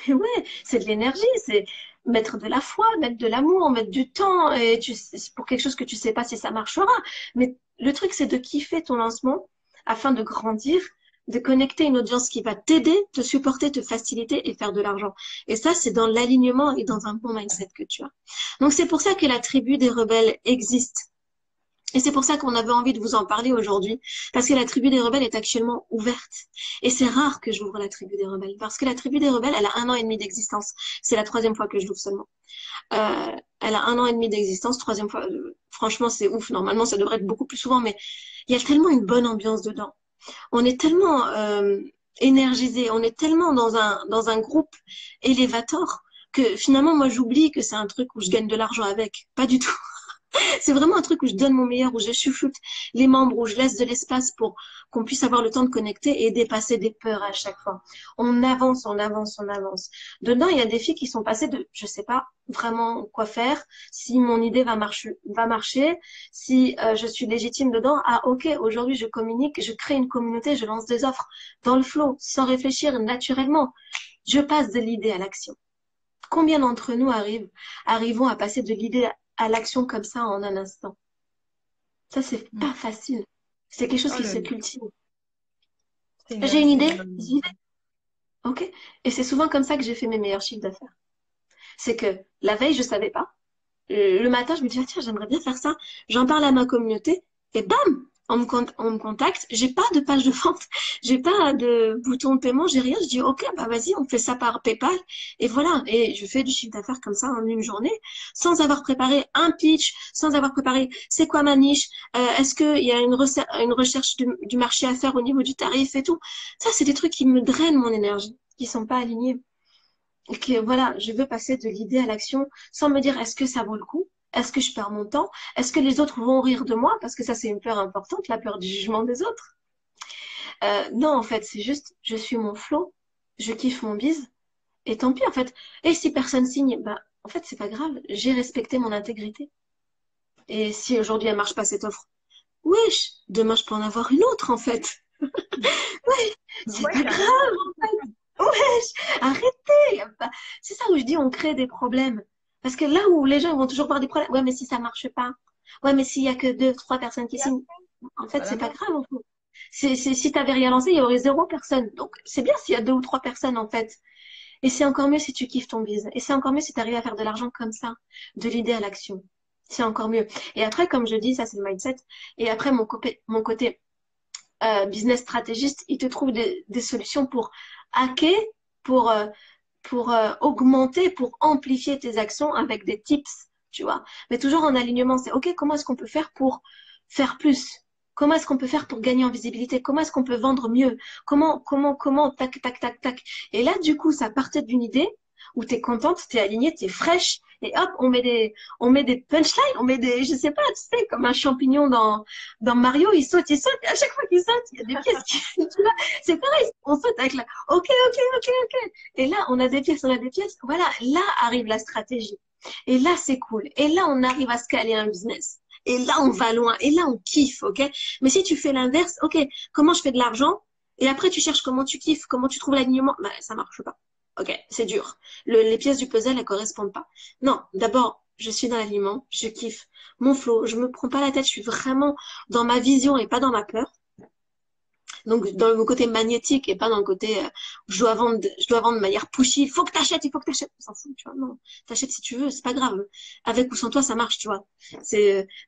Speaker 1: Ouais, c'est de l'énergie, c'est mettre de la foi, mettre de l'amour, mettre du temps, et c'est pour quelque chose que tu sais pas si ça marchera. Mais le truc, c'est de kiffer ton lancement afin de grandir, de connecter une audience qui va t'aider, te supporter, te faciliter et faire de l'argent. Et ça, c'est dans l'alignement et dans un bon mindset que tu as. Donc, c'est pour ça que la tribu des rebelles existe. Et c'est pour ça qu'on avait envie de vous en parler aujourd'hui, parce que la tribu des rebelles est actuellement ouverte. Et c'est rare que j'ouvre la tribu des rebelles, parce que la tribu des rebelles, elle a 1 an et demi d'existence. C'est la 3e fois que je l'ouvre seulement. Elle a 1 an et demi d'existence, 3e fois. Franchement, c'est ouf. Normalement, ça devrait être beaucoup plus souvent, mais il y a tellement une bonne ambiance dedans. On est tellement énergisé, on est tellement dans un groupe élévateur que finalement, moi, j'oublie que c'est un truc où je gagne de l'argent avec. Pas du tout. C'est vraiment un truc où je donne mon meilleur, où je chouchoute les membres, où je laisse de l'espace pour qu'on puisse avoir le temps de connecter et dépasser des peurs à chaque fois. On avance, on avance, on avance. Dedans, il y a des filles qui sont passées de, je sais pas vraiment quoi faire, si mon idée va marcher, si je suis légitime dedans, ah ok, aujourd'hui je communique, je crée une communauté, je lance des offres dans le flow, sans réfléchir, naturellement. Je passe de l'idée à l'action. Combien d'entre nous arrivons à passer de l'idée à l'action comme ça en un instant? Ça, c'est
Speaker 2: Mm.
Speaker 1: pas facile. C'est quelque chose
Speaker 2: Oh,
Speaker 1: qui se cultive.
Speaker 2: c'est
Speaker 1: J'ai une
Speaker 2: c'est
Speaker 1: idée, j'y vais. Ok? Et c'est souvent comme ça que j'ai fait mes meilleurs chiffres d'affaires. C'est que la veille, je savais pas. Le matin, je me dis, ah, tiens, j'aimerais bien faire ça. J'en parle à ma communauté et bam, on me contacte. J'ai pas de page de vente, j'ai pas de bouton de paiement, j'ai rien. Je dis, ok, bah vas-y, on fait ça par PayPal et voilà. Et je fais du chiffre d'affaires comme ça en une journée, sans avoir préparé un pitch, sans avoir préparé c'est quoi ma niche, est-ce qu'il y a une recherche du marché à faire au niveau du tarif et tout. Ça, c'est des trucs qui me drainent mon énergie, qui sont pas alignés. Et que voilà, je veux passer de l'idée à l'action sans me dire est-ce que ça vaut le coup? Est-ce que je perds mon temps? Est-ce que les autres vont rire de moi? Parce que ça, c'est une peur importante, la peur du jugement des autres. Non, en fait, c'est juste, je suis mon flow, je kiffe mon bise, et tant pis, en fait. Et si personne signe, bah, en fait, c'est pas grave, j'ai respecté mon intégrité. Et si aujourd'hui elle marche pas cette offre, wesh, demain je peux en avoir une autre, en fait. Ouais, c'est
Speaker 2: Ouais,
Speaker 1: pas grave,
Speaker 2: carrément.
Speaker 1: en fait. Wesh, arrêtez. C'est ça où je dis on crée des problèmes. Parce que là où les gens vont toujours voir des problèmes, ouais, mais si ça marche pas, ouais, mais s'il y a que 2, 3 personnes qui
Speaker 2: Et
Speaker 1: signent,
Speaker 2: après,
Speaker 1: en
Speaker 2: ça
Speaker 1: fait,
Speaker 2: la
Speaker 1: c'est pas
Speaker 2: mort.
Speaker 1: grave, en fait. Si t'avais rien lancé, il y aurait 0 personne. Donc, c'est bien s'il y a 2 ou 3 personnes, en fait. Et c'est encore mieux si tu kiffes ton business. Et c'est encore mieux si tu arrives à faire de l'argent comme ça, de l'idée à l'action. C'est encore mieux. Et après, comme je dis, ça, c'est le mindset. Et après, mon côté business stratégiste, il te trouve des solutions pour hacker, pour, euh, pour augmenter, pour amplifier tes actions avec des tips, tu vois. Mais toujours en alignement, c'est OK, comment est-ce qu'on peut faire pour faire plus? Comment est-ce qu'on peut faire pour gagner en visibilité? Comment est-ce qu'on peut vendre mieux? Comment, tac, tac, tac, tac. Et là, du coup, ça partait d'une idée où tu es contente, tu es alignée, tu es fraîche, et hop, on met des punchlines, on met des, je sais pas, tu sais, comme un champignon dans Mario, il saute, et à chaque fois qu'il saute, il y a des pièces qui, tu vois, c'est pareil, on saute avec la, ok, ok, ok, ok. Et là, on a des pièces, on a des pièces. Voilà, là arrive la stratégie. Et là, c'est cool. Et là, on arrive à se caler un business. Et là, on va loin. Et là, on kiffe, ok? Mais si tu fais l'inverse, ok, comment je fais de l'argent? Et après, tu cherches comment tu kiffes, comment tu trouves l'alignement. Bah, ça marche pas. Ok, c'est dur. Les pièces du puzzle, elles correspondent pas. Non, d'abord, je suis dans l'alignement, je kiffe mon flow, je me prends pas la tête, je suis vraiment dans ma vision et pas dans ma peur. Donc, dans le côté magnétique et pas dans le côté je dois vendre de manière pushy. Il faut que t'achètes, il faut que t'achètes. On s'en fout, tu vois. Non, t'achètes si tu veux, c'est pas grave. Avec ou sans toi, ça marche, tu vois.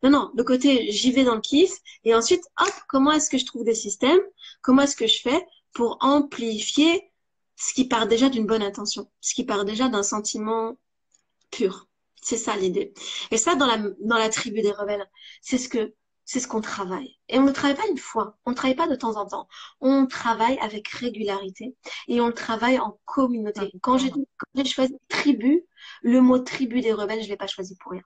Speaker 1: Non, non, le côté j'y vais dans le kiff. Et ensuite, hop, comment est-ce que je trouve des systèmes? Comment est-ce que je fais pour amplifier ce qui part déjà d'une bonne intention? Ce qui part déjà d'un sentiment pur. C'est ça l'idée. Et ça, dans la tribu des rebelles, c'est ce que, c'est ce qu'on travaille. Et on ne travaille pas une fois, on ne travaille pas de temps en temps. On travaille avec régularité et on le travaille en communauté. Quand j'ai choisi tribu, le mot tribu des rebelles, je l'ai pas choisi pour rien.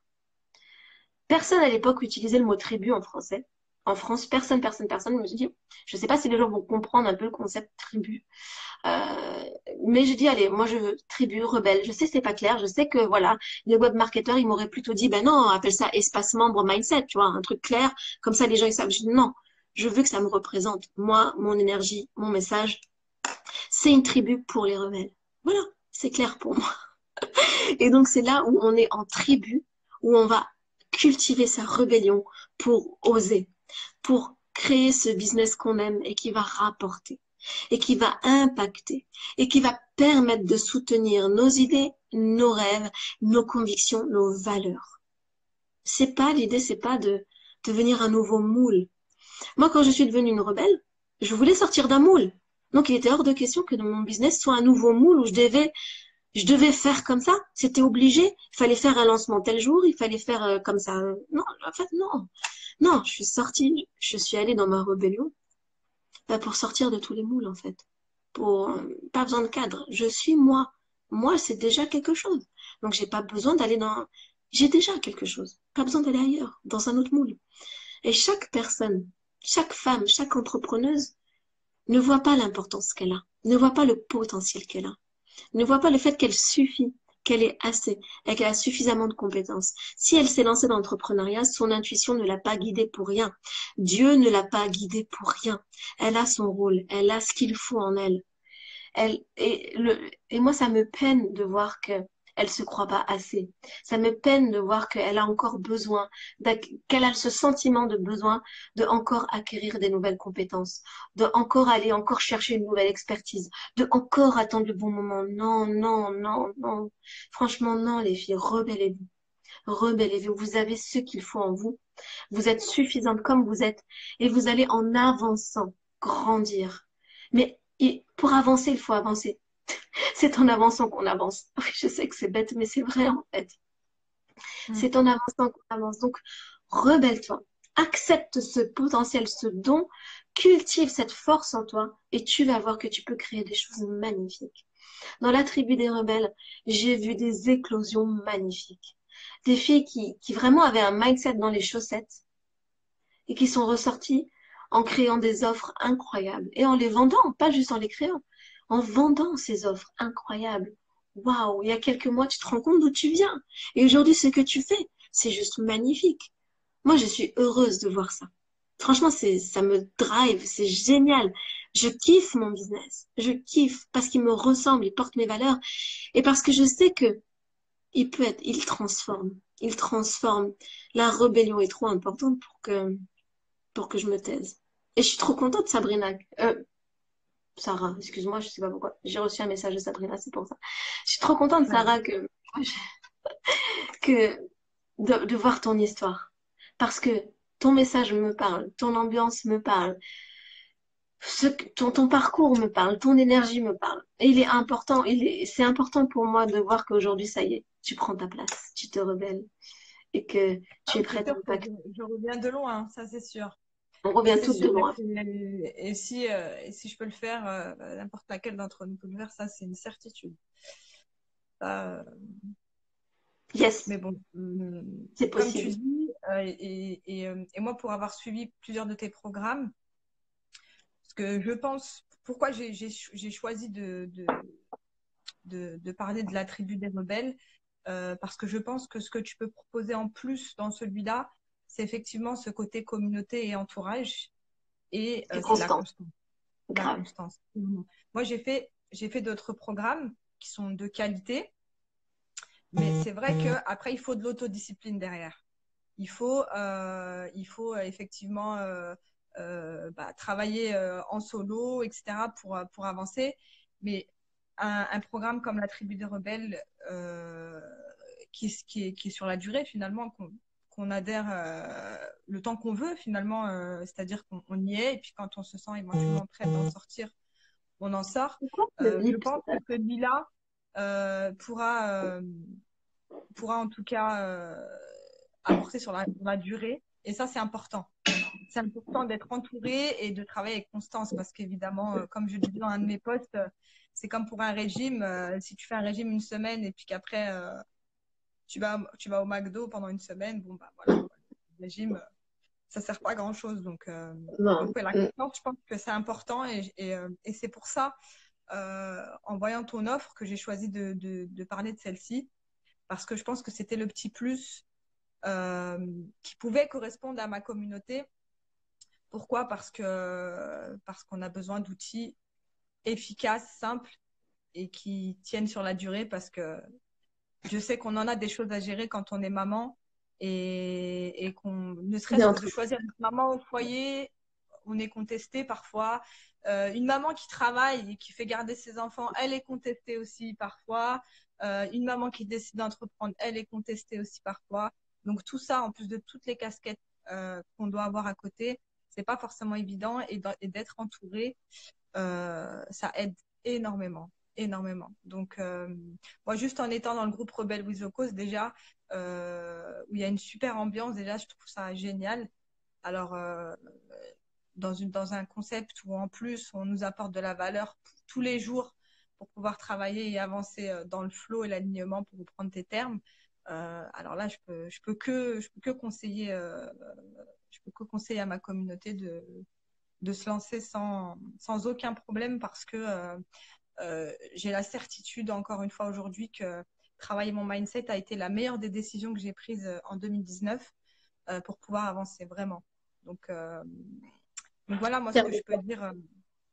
Speaker 1: Personne à l'époque utilisait le mot tribu en français. En France, personne. Je me suis dit, je sais pas si les gens vont comprendre un peu le concept tribu. Mais je dis, allez, moi je veux tribu, rebelle. Je sais, c'est pas clair. Je sais que voilà, les web marketeurs, ils m'auraient plutôt dit, ben non, appelle ça espace membre mindset, tu vois, un truc clair. Comme ça, les gens, ils savent. Je dis, non, je veux que ça me représente. Moi, mon énergie, mon message, c'est une tribu pour les rebelles. Voilà, c'est clair pour moi. Et donc, c'est là où on est en tribu, où on va cultiver sa rébellion pour oser, pour créer ce business qu'on aime et qui va rapporter, et qui va impacter, et qui va permettre de soutenir nos idées, nos rêves, nos convictions, nos valeurs. C'est pas, l'idée, c'est pas de devenir un nouveau moule. Moi, quand je suis devenue une rebelle, je voulais sortir d'un moule. Donc, il était hors de question que dans mon business soit un nouveau moule où je devais faire comme ça. C'était obligé. Il fallait faire un lancement tel jour. Il fallait faire comme ça. Non, en fait, non. Non, je suis sortie. Je suis allée dans ma rébellion pour sortir de tous les moules, en fait. Pour, pas besoin de cadre. Je suis moi. Moi, c'est déjà quelque chose. Donc, j'ai pas besoin d'aller dans, j'ai déjà quelque chose. Pas besoin d'aller ailleurs, dans un autre moule. Et chaque personne, chaque femme, chaque entrepreneuse ne voit pas l'importance qu'elle a, ne voit pas le potentiel qu'elle a, ne voit pas le fait qu'elle suffit, qu'elle est assez et qu'elle a suffisamment de compétences. Si elle s'est lancée dans l'entrepreneuriat, son intuition ne l'a pas guidée pour rien. Dieu ne l'a pas guidée pour rien. Elle a son rôle, elle a ce qu'il faut en elle. Et moi, ça me peine de voir que elle se croit pas assez. Ça me peine de voir qu'elle a encore besoin, qu'elle a ce sentiment de besoin de encore acquérir des nouvelles compétences, de encore aller encore chercher une nouvelle expertise, de encore attendre le bon moment. Non, non, non, non. Franchement, non, les filles, rebellez-vous. Rebellez-vous. Vous avez ce qu'il faut en vous. Vous êtes suffisante comme vous êtes et vous allez en avançant grandir. Mais pour avancer, il faut avancer. C'est en avançant qu'on avance. Oui, je sais que c'est bête, mais c'est vrai en fait.
Speaker 2: Mm.
Speaker 1: C'est en avançant qu'on avance. Donc, rebelle-toi. Accepte ce potentiel, ce don. Cultive cette force en toi et tu vas voir que tu peux créer des choses magnifiques. Dans la tribu des rebelles, j'ai vu des éclosions magnifiques. Des filles qui vraiment avaient un mindset dans les chaussettes et qui sont ressorties en créant des offres incroyables et en les vendant, pas juste en les créant, en vendant ces offres incroyables. Waouh, il y a quelques mois, tu te rends compte d'où tu viens. Et aujourd'hui, ce que tu fais, c'est juste magnifique. Moi, je suis heureuse de voir ça. Franchement, ça me drive, c'est génial. Je kiffe mon business. Je kiffe parce qu'il me ressemble, il porte mes valeurs et parce que je sais que il transforme. Il transforme. La rébellion est trop importante pour que je me taise. Et je suis trop contente, Sabrina. Sarah, excuse-moi, je sais pas pourquoi. J'ai reçu un message de Sabrina, c'est pour ça. Je suis trop contente,
Speaker 2: Ouais.
Speaker 1: Sarah, que de voir ton histoire. Parce que ton message me parle, ton ambiance me parle, ton parcours me parle, ton énergie me parle. Et il est important, c'est important pour moi de voir qu'aujourd'hui, ça y est, tu prends ta place, tu te rebelles et que tu
Speaker 2: Ah,
Speaker 1: es
Speaker 2: c'est
Speaker 1: prête à
Speaker 2: sûr que
Speaker 1: impacter.
Speaker 2: je reviens de loin, hein, ça c'est sûr.
Speaker 1: On
Speaker 2: Ça
Speaker 1: revient
Speaker 2: c'est
Speaker 1: toutes de
Speaker 2: sûr.
Speaker 1: loin.
Speaker 2: Et si je peux le faire, n'importe laquelle d'entre nous peut le faire, ça c'est une certitude. Ça,
Speaker 1: Yes,
Speaker 2: mais bon,
Speaker 1: c'est
Speaker 2: comme tu
Speaker 1: possible.
Speaker 2: dis, et moi pour avoir suivi plusieurs de tes programmes, parce que je pense, pourquoi j'ai choisi de parler de la tribu des rebelles, parce que je pense que ce que tu peux proposer en plus dans celui-là, c'est effectivement ce côté communauté et entourage, et
Speaker 1: C'est
Speaker 2: c'est la
Speaker 1: constant,
Speaker 2: constance. La
Speaker 1: grave.
Speaker 2: constance. Moi, j'ai fait d'autres programmes qui sont de qualité, mais c'est vrai qu'après, il faut de l'autodiscipline derrière. Il faut effectivement travailler en solo, etc., pour avancer. Mais un programme comme la Tribu des Rebelles, qui est sur la durée finalement, qu'on adhère le temps qu'on veut finalement, c'est-à-dire qu'on y est, et puis quand on se sent éventuellement prêt d'en sortir, on en sort.
Speaker 1: Pourquoi le
Speaker 2: Je
Speaker 1: bip?
Speaker 2: pense que celui-là pourra en tout cas apporter sur la durée. Et ça, c'est important. C'est important d'être entouré et de travailler avec constance parce qu'évidemment, comme je disais dans un de mes posts, c'est comme pour un régime. Si tu fais un régime une semaine et puis qu'après, tu vas au McDo pendant une semaine, bon, bah voilà, le régime, ça sert pas à grand chose. Donc
Speaker 1: Non.
Speaker 2: ouais, la confiance, je pense que c'est important et c'est pour ça, en voyant ton offre, que j'ai choisi de parler de celle-ci parce que je pense que c'était le petit plus qui pouvait correspondre à ma communauté. Pourquoi? Parce qu'on a besoin d'outils efficaces, simples et qui tiennent sur la durée parce que je sais qu'on en a des choses à gérer quand on est maman et qu'on, ne serait-ce
Speaker 1: Bien
Speaker 2: que de
Speaker 1: entendu.
Speaker 2: choisir une maman au foyer, on est contesté parfois. Une maman qui travaille et qui fait garder ses enfants, elle est contestée aussi parfois. Une maman qui décide d'entreprendre, elle est contestée aussi parfois. Donc tout ça, en plus de toutes les casquettes qu'on doit avoir à côté, c'est pas forcément évident et d'être entouré, ça aide énormément, énormément. Donc moi, juste en étant dans le groupe Rebelle with the Cause déjà, où il y a une super ambiance, déjà, je trouve ça génial. Alors dans un concept où en plus on nous apporte de la valeur tous les jours pour pouvoir travailler et avancer dans le flow et l'alignement pour reprendre tes termes. Alors là, je peux que conseiller, je peux que conseiller à ma communauté de se lancer sans aucun problème parce que j'ai la certitude, encore une fois aujourd'hui, que travailler mon mindset a été la meilleure des décisions que j'ai prises en 2019 pour pouvoir avancer vraiment. Donc voilà, moi, ce que je peux dire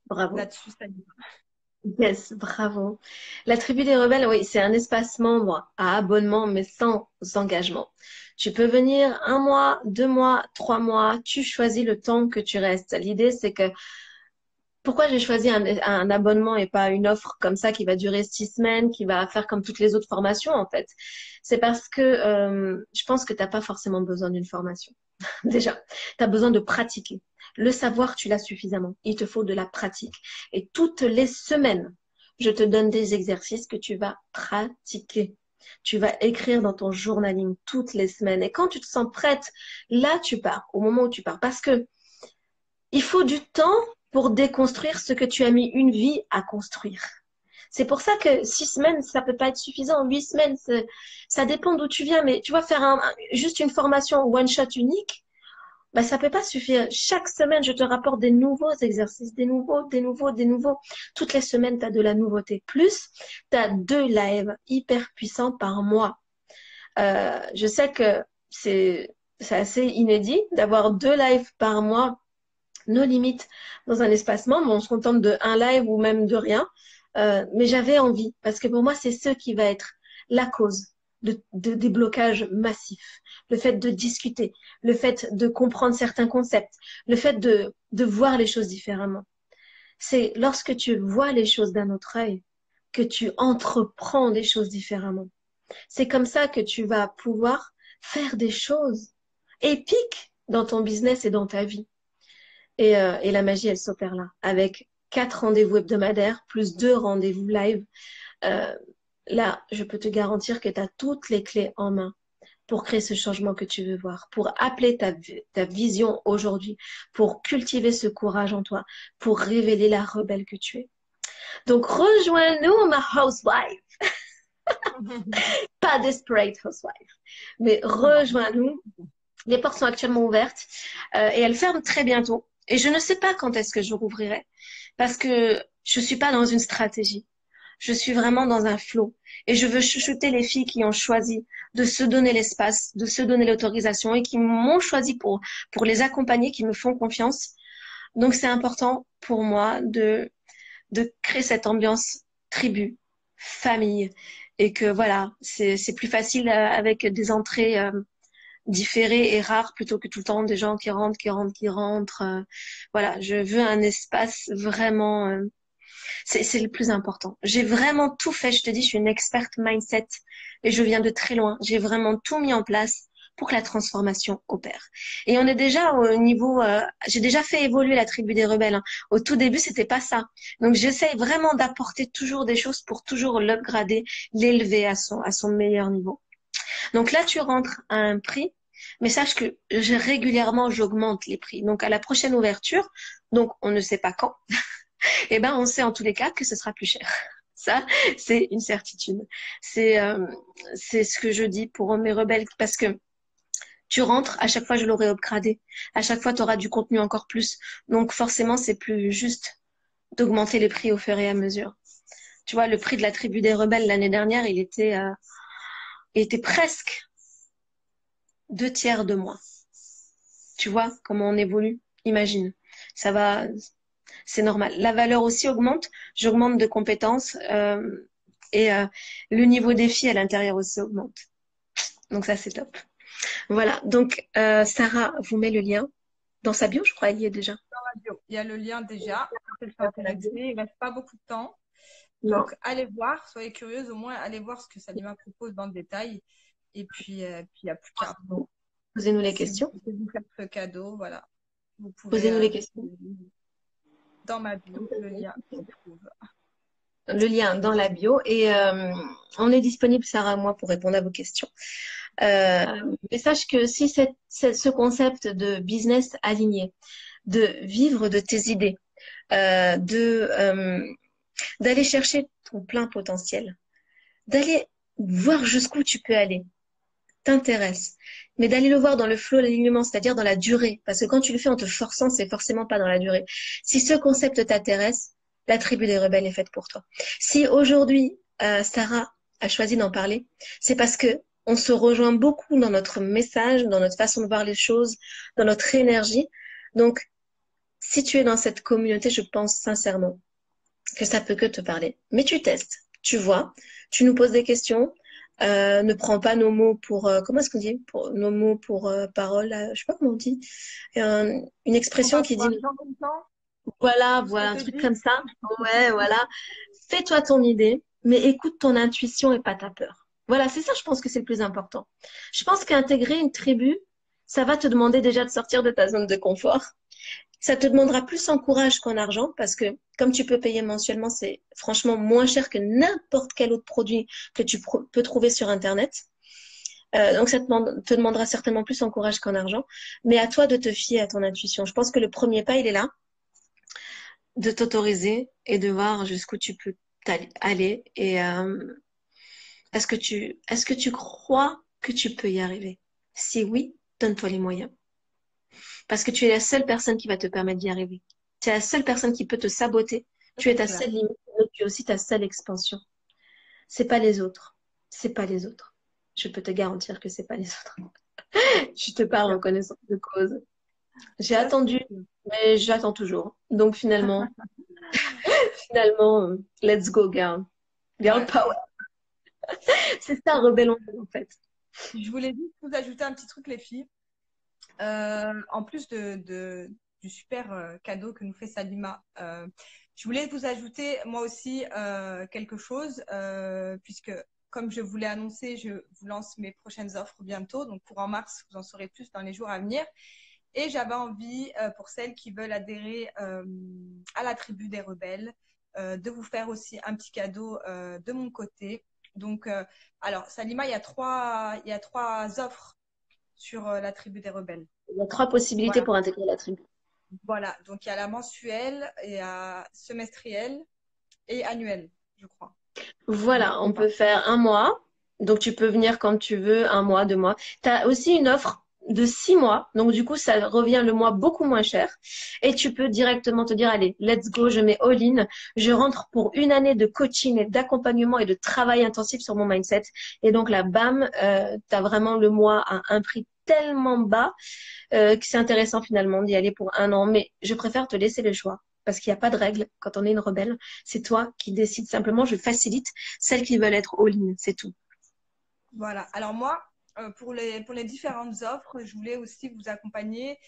Speaker 1: Bravo.
Speaker 2: là-dessus, Salim.
Speaker 1: Yes, bravo. La tribu des rebelles, oui, c'est un espace membre à abonnement, mais sans engagement. Tu peux venir 1 mois, 2 mois, 3 mois, tu choisis le temps que tu restes. L'idée, c'est que pourquoi j'ai choisi un abonnement et pas une offre comme ça qui va durer 6 semaines, qui va faire comme toutes les autres formations, en fait. C'est parce que je pense que tu n'as pas forcément besoin d'une formation. Déjà, tu as besoin de pratiquer. Le savoir, tu l'as suffisamment. Il te faut de la pratique. Et toutes les semaines, je te donne des exercices que tu vas pratiquer. Tu vas écrire dans ton journaling toutes les semaines. Et quand tu te sens prête, là, tu pars, au moment où tu pars. Parce que il faut du temps pour déconstruire ce que tu as mis une vie à construire. C'est pour ça que 6 semaines, ça peut pas être suffisant. 8 semaines, ça dépend d'où tu viens. Mais tu vas faire juste une formation one shot unique, bah, ça peut pas suffire. Chaque semaine, je te rapporte des nouveaux exercices, des nouveaux, des nouveaux, des nouveaux. Toutes les semaines, tu as de la nouveauté. Plus, tu as 2 lives hyper puissants par mois. Je sais que c'est assez inédit d'avoir 2 lives par mois, nos limites dans un espace membre. On se contente de un live ou même de rien. Mais j'avais envie parce que pour moi, c'est ce qui va être la cause de déblocages massifs. Le fait de discuter, le fait de comprendre certains concepts, le fait de voir les choses différemment. C'est lorsque tu vois les choses d'un autre œil que tu entreprends des choses différemment. C'est comme ça que tu vas pouvoir faire des choses épiques dans ton business et dans ta vie. Et la magie, elle s'opère là, avec 4 rendez-vous hebdomadaires, plus 2 rendez-vous live. Euh, Là, je peux te garantir que tu as toutes les clés en main pour créer ce changement que tu veux voir, pour appeler ta vision aujourd'hui, pour cultiver ce courage en toi, pour révéler la rebelle que tu es. Donc, rejoins-nous, ma housewife. Pas desperate housewife, mais
Speaker 2: Non.
Speaker 1: rejoins-nous. Les portes sont actuellement ouvertes et elles ferment très bientôt. Et je ne sais pas quand est-ce que je rouvrirai parce que je suis pas dans une stratégie. Je suis vraiment dans un flow et je veux chouchouter les filles qui ont choisi de se donner l'espace, de se donner l'autorisation et qui m'ont choisi pour les accompagner, qui me font confiance. Donc c'est important pour moi de créer cette ambiance tribu, famille et que voilà, c'est plus facile avec des entrées différé et rare plutôt que tout le temps des gens qui rentrent, qui rentrent, qui rentrent. Voilà, je veux un espace vraiment, c'est le plus important. J'ai vraiment tout fait. Je te dis, je suis une experte mindset et je viens de très loin. J'ai vraiment tout mis en place pour que la transformation opère. Et on est déjà au niveau, j'ai déjà fait évoluer la tribu des rebelles, hein. Au tout début, c'était pas ça. Donc, j'essaye vraiment d'apporter toujours des choses pour toujours l'upgrader, l'élever à son meilleur niveau. Donc là, tu rentres à un prix, mais sache que régulièrement, j'augmente les prix. Donc à la prochaine ouverture, donc on ne sait pas quand, eh ben on sait en tous les cas que ce sera plus cher. Ça, c'est une certitude. C'est ce que je dis pour mes rebelles parce que Tu rentres, à chaque fois, je l'aurai upgradé. À chaque fois, tu auras du contenu encore plus. Donc, forcément, c'est plus juste d'augmenter les prix au fur et à mesure. Tu vois, le prix de la tribu des rebelles l'année dernière, il était presque 2 tiers de moins. Tu vois comment on évolue? Imagine. Ça va, c'est normal. La valeur aussi augmente. J'augmente de compétences et le niveau défi à l'intérieur aussi augmente. Donc ça, c'est top. Voilà. Donc Sarah vous met le lien dans sa bio, je crois, il y est déjà.
Speaker 2: Il y a le lien déjà, pour ceux qui sont intéressés. Il ne reste pas beaucoup de temps.
Speaker 1: Non.
Speaker 2: Donc, allez voir, soyez curieuse, au moins allez voir ce que Salima propose dans le détail. Et puis, il n'y a plus qu'à.
Speaker 1: Posez-nous les
Speaker 2: Si vous
Speaker 1: questions.
Speaker 2: voulez vous faire ce cadeau, voilà, vous pouvez
Speaker 1: Posez-nous les questions.
Speaker 2: dans ma bio, le lien se trouve.
Speaker 1: Le lien dans la bio et on est disponible, Sarah et moi, pour répondre à vos questions. Mais sache que si ce concept de business aligné, de vivre de tes idées, d'aller chercher ton plein potentiel, d'aller voir jusqu'où tu peux aller, t'intéresse, mais d'aller le voir dans le flow, l'alignement, c'est-à-dire dans la durée, parce que quand tu le fais en te forçant, c'est forcément pas dans la durée. Si ce concept t'intéresse, la tribu des rebelles est faite pour toi. Si aujourd'hui Sarah a choisi d'en parler, c'est parce que on se rejoint beaucoup dans notre message, dans notre façon de voir les choses, dans notre énergie. Donc, si tu es dans cette communauté, je pense sincèrement que ça peut que te parler. Mais tu testes, tu vois, tu nous poses des questions. Ne prends pas nos mots pour comment est-ce qu'on dit pour nos mots pour parole, je sais pas comment on dit. Une
Speaker 2: On
Speaker 1: expression
Speaker 2: va
Speaker 1: qui
Speaker 2: pour
Speaker 1: dit
Speaker 2: argent comme temps,
Speaker 1: voilà,
Speaker 2: tout ce qu'on
Speaker 1: voilà, un
Speaker 2: te
Speaker 1: truc
Speaker 2: dit.
Speaker 1: comme ça. Ouais, voilà. Fais-toi ton idée, mais écoute ton intuition et pas ta peur. Voilà, c'est ça, je pense que c'est le plus important. Je pense qu'intégrer une tribu, ça va te demander déjà de sortir de ta zone de confort. Ça te demandera plus en courage qu'en argent parce que comme tu peux payer mensuellement, c'est franchement moins cher que n'importe quel autre produit que tu peux trouver sur Internet. Donc ça te demandera certainement plus en courage qu'en argent. Mais à toi de te fier à ton intuition. Je pense que le premier pas, il est là, de t'autoriser et de voir jusqu'où tu peux aller. Et est-ce que tu crois que tu peux y arriver? Si oui, donne-toi les moyens. Parce que tu es la seule personne qui va te permettre d'y arriver. Tu es la seule personne qui peut te saboter.
Speaker 2: Ça,
Speaker 1: Tu es
Speaker 2: c'est
Speaker 1: ta
Speaker 2: clair.
Speaker 1: seule limite, mais tu es aussi ta seule expansion. C'est pas les autres. C'est pas les autres. Je peux te garantir que c'est pas les autres. Je te parle en connaissance de cause. J'ai
Speaker 2: Ça, c'est
Speaker 1: attendu,
Speaker 2: sûr.
Speaker 1: mais j'attends toujours. Donc finalement, let's go, girl. Girl
Speaker 2: Ouais.
Speaker 1: power. C'est ça, rebellon, en fait.
Speaker 2: Je voulais juste vous ajouter un petit truc, les filles. En plus du super cadeau que nous fait Salima, je voulais vous ajouter moi aussi quelque chose, puisque comme je vous l'ai annoncé, je vous lance mes prochaines offres bientôt. Donc pour en mars, vous en saurez plus dans les jours à venir. Et j'avais envie, pour celles qui veulent adhérer à la tribu des rebelles, de vous faire aussi un petit cadeau de mon côté. Donc, alors, Salima, il y a trois offres sur la tribu des rebelles.
Speaker 1: Il y a 3 possibilités
Speaker 2: Voilà.
Speaker 1: pour intégrer la tribu.
Speaker 2: Voilà. Donc, il y a la mensuelle, il y a semestrielle et annuelle, je crois.
Speaker 1: Voilà,
Speaker 2: C'est
Speaker 1: on
Speaker 2: ça.
Speaker 1: peut faire un mois. Donc, tu peux venir quand tu veux, un mois, 2 mois. Tu as aussi une offre de 6 mois. Donc, du coup, ça revient le mois beaucoup moins cher. Et tu peux directement te dire, allez, let's go, je mets all-in. Je rentre pour une année de coaching et d'accompagnement et de travail intensif sur mon mindset. Et donc, là, bam, tu as vraiment le mois à un prix tellement bas que c'est intéressant finalement d'y aller pour un an. Mais je préfère te laisser le choix parce qu'il n'y a pas de règle quand on est une rebelle. C'est toi qui décides simplement. Je facilite celles qui veulent être all-in, c'est tout.
Speaker 2: Voilà. Alors, moi, pour les différentes offres, je voulais aussi vous accompagner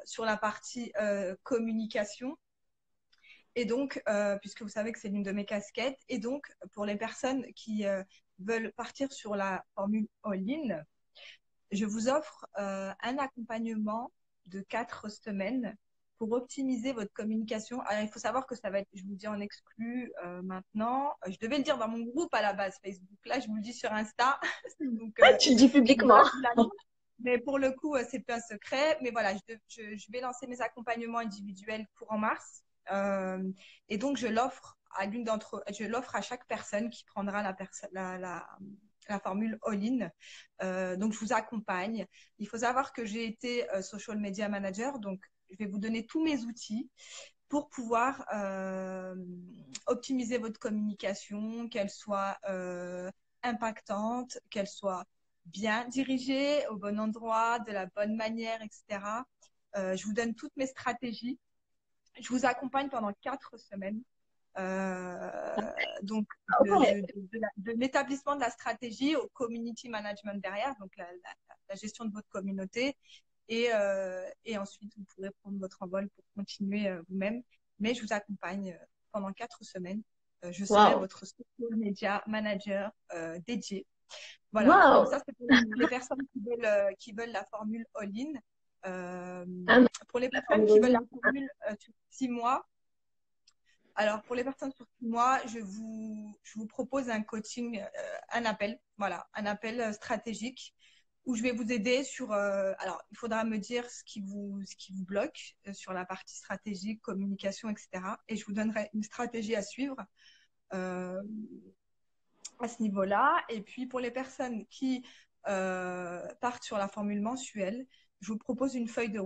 Speaker 2: sur la partie communication. Et donc, puisque vous savez que c'est l'une de mes casquettes, et donc pour les personnes qui veulent partir sur la formule all-in, je vous offre un accompagnement de 4 semaines pour optimiser votre communication. Alors, il faut savoir que ça va être, je vous le dis en exclu maintenant, je devais le dire dans mon groupe à la base Facebook, là je vous le dis sur Insta, donc
Speaker 1: Tu le dis publiquement.
Speaker 2: voilà, je vous l'annonce. Mais pour le coup, c'est pas un secret. Mais voilà, je vais lancer mes accompagnements individuels courant mars. Et donc, je l'offre à chaque personne qui prendra la formule all-in. Donc, je vous accompagne. Il faut savoir que j'ai été social media manager, donc je vais vous donner tous mes outils pour pouvoir optimiser votre communication, qu'elle soit impactante, qu'elle soit bien dirigée au bon endroit, de la bonne manière, etc. Je vous donne toutes mes stratégies. Je vous accompagne pendant 4 semaines. Donc, de l'établissement de la stratégie au community management derrière, donc la gestion de votre communauté. Et ensuite, vous pourrez prendre votre envol pour continuer vous-même. Mais je vous accompagne pendant 4 semaines. Je serai votre social media manager dédié. Voilà. Donc ça, c'est pour les personnes qui veulent la formule all-in. Pour les personnes qui veulent la formule sur 6 mois, alors pour les personnes sur 6 mois, je vous propose un coaching, un appel stratégique où je vais vous aider sur. Alors, il faudra me dire ce qui vous bloque sur la partie stratégique, communication, etc. Et je vous donnerai une stratégie à suivre à ce niveau-là. Et puis, pour les personnes qui partent sur la formule mensuelle, je vous propose une feuille de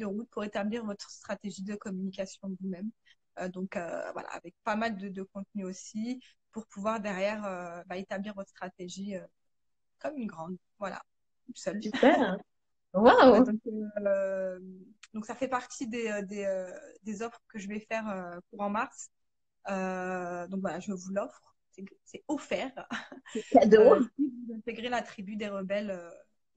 Speaker 2: route pour établir votre stratégie de communication de vous-même. Donc, voilà, avec pas mal de contenu aussi pour pouvoir derrière établir votre stratégie comme une grande. Voilà. Seule.
Speaker 1: Super. Waouh.
Speaker 2: Donc, ça fait partie des offres que je vais faire courant mars. Donc, voilà, je vous l'offre. C'est offert.
Speaker 1: Cadeau.
Speaker 2: Si vous intégrez la tribu des rebelles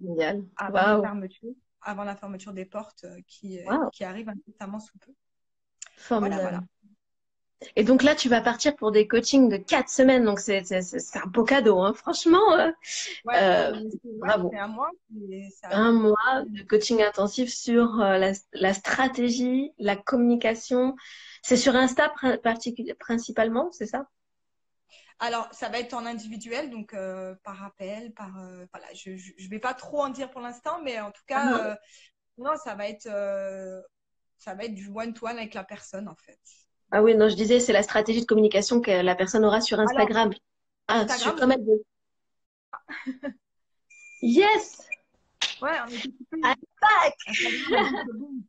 Speaker 1: Génial.
Speaker 2: avant la fermeture des portes qui arrive incessamment sous peu.
Speaker 1: Formidable.
Speaker 2: Voilà.
Speaker 1: Et donc là, tu vas partir pour des coachings de 4 semaines. Donc, c'est un beau cadeau, hein. Franchement. Bravo.
Speaker 2: C'est un mois.
Speaker 1: Un mois de coaching intensif sur la stratégie, la communication. C'est sur Insta principalement, c'est ça?
Speaker 2: Alors, ça va être en individuel, donc par appel, voilà. Je vais pas trop en dire pour l'instant, mais en tout cas, non, ça va être du one-to-one avec la personne, en fait.
Speaker 1: Ah oui, non, je disais, c'est la stratégie de communication que la personne aura sur Instagram.
Speaker 2: Instagram,
Speaker 1: comme elle veut. Yes!
Speaker 2: Ouais, on est occupé.
Speaker 1: I'm back!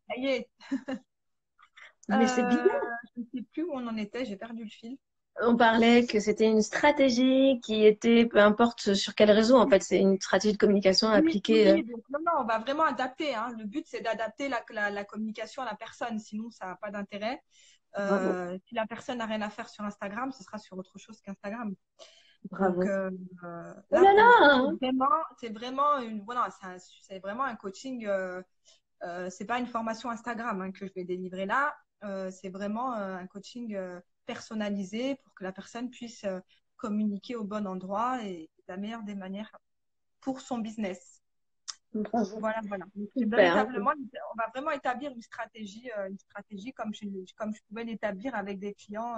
Speaker 2: Ça y est.
Speaker 1: Mais c'est bien.
Speaker 2: Je ne sais plus où on en était, j'ai perdu le fil.
Speaker 1: On parlait que c'était une stratégie qui était, peu importe sur quel réseau, en fait, c'est une stratégie de communication appliquée.
Speaker 2: Oui, donc non, on va vraiment adapter. Hein. Le but, c'est d'adapter la communication à la personne, sinon ça n'a pas d'intérêt. Si la personne n'a rien à faire sur Instagram, ce sera sur autre chose qu'Instagram.
Speaker 1: Bravo.
Speaker 2: Donc, c'est vraiment un coaching. C'est pas une formation Instagram que je vais délivrer là. C'est vraiment un coaching personnalisé pour que la personne puisse communiquer au bon endroit et de la meilleure des manières pour son business.
Speaker 1: Bravo.
Speaker 2: Voilà. Véritablement, on va vraiment établir une stratégie comme je pouvais l'établir avec des clients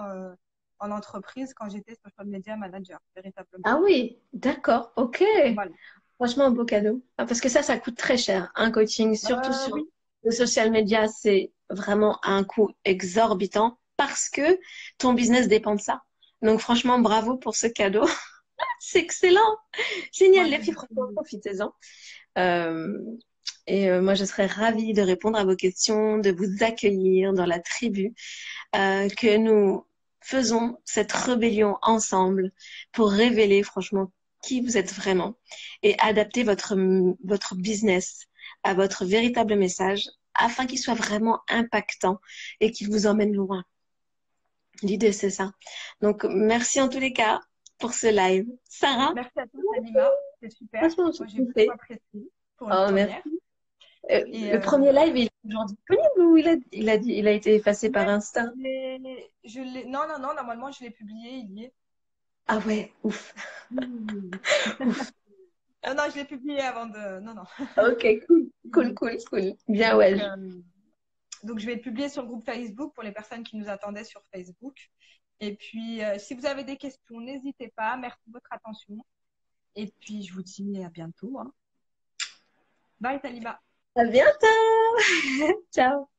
Speaker 2: en entreprise quand j'étais social media manager, véritablement.
Speaker 1: Ah oui, d'accord, ok.
Speaker 2: Voilà.
Speaker 1: Franchement, un beau cadeau. Parce que ça coûte très cher. Un coaching, surtout sur le social media, c'est vraiment un coût exorbitant parce que ton business dépend de ça. Donc, franchement, bravo pour ce cadeau. C'est excellent. Génial. Les filles, profitez-en. Moi, je serais ravie de répondre à vos questions, de vous accueillir dans la tribu, que nous faisons cette rébellion ensemble pour révéler, franchement, qui vous êtes vraiment et adapter votre business à votre véritable message afin qu'il soit vraiment impactant et qu'il vous emmène loin. L'idée, c'est ça. Donc, merci en tous les cas pour ce live. Sarah?
Speaker 2: Merci à toi, Salima. C'est super. Moi, j'ai beaucoup apprécié pour une première.
Speaker 1: Merci. Le premier live, il est toujours disponible ou il a été effacé par Insta?
Speaker 2: Non, normalement, je l'ai publié, il y est.
Speaker 1: Ah ouais, ouf.
Speaker 2: Non, je l'ai publié avant de. Non.
Speaker 1: Ok, cool. Bien, ouais.
Speaker 2: Donc, je vais le publier sur le groupe Facebook pour les personnes qui nous attendaient sur Facebook. Et puis, si vous avez des questions, n'hésitez pas. Merci de votre attention. Et puis, je vous dis à bientôt. Bye, Salima.
Speaker 1: À bientôt. Ciao.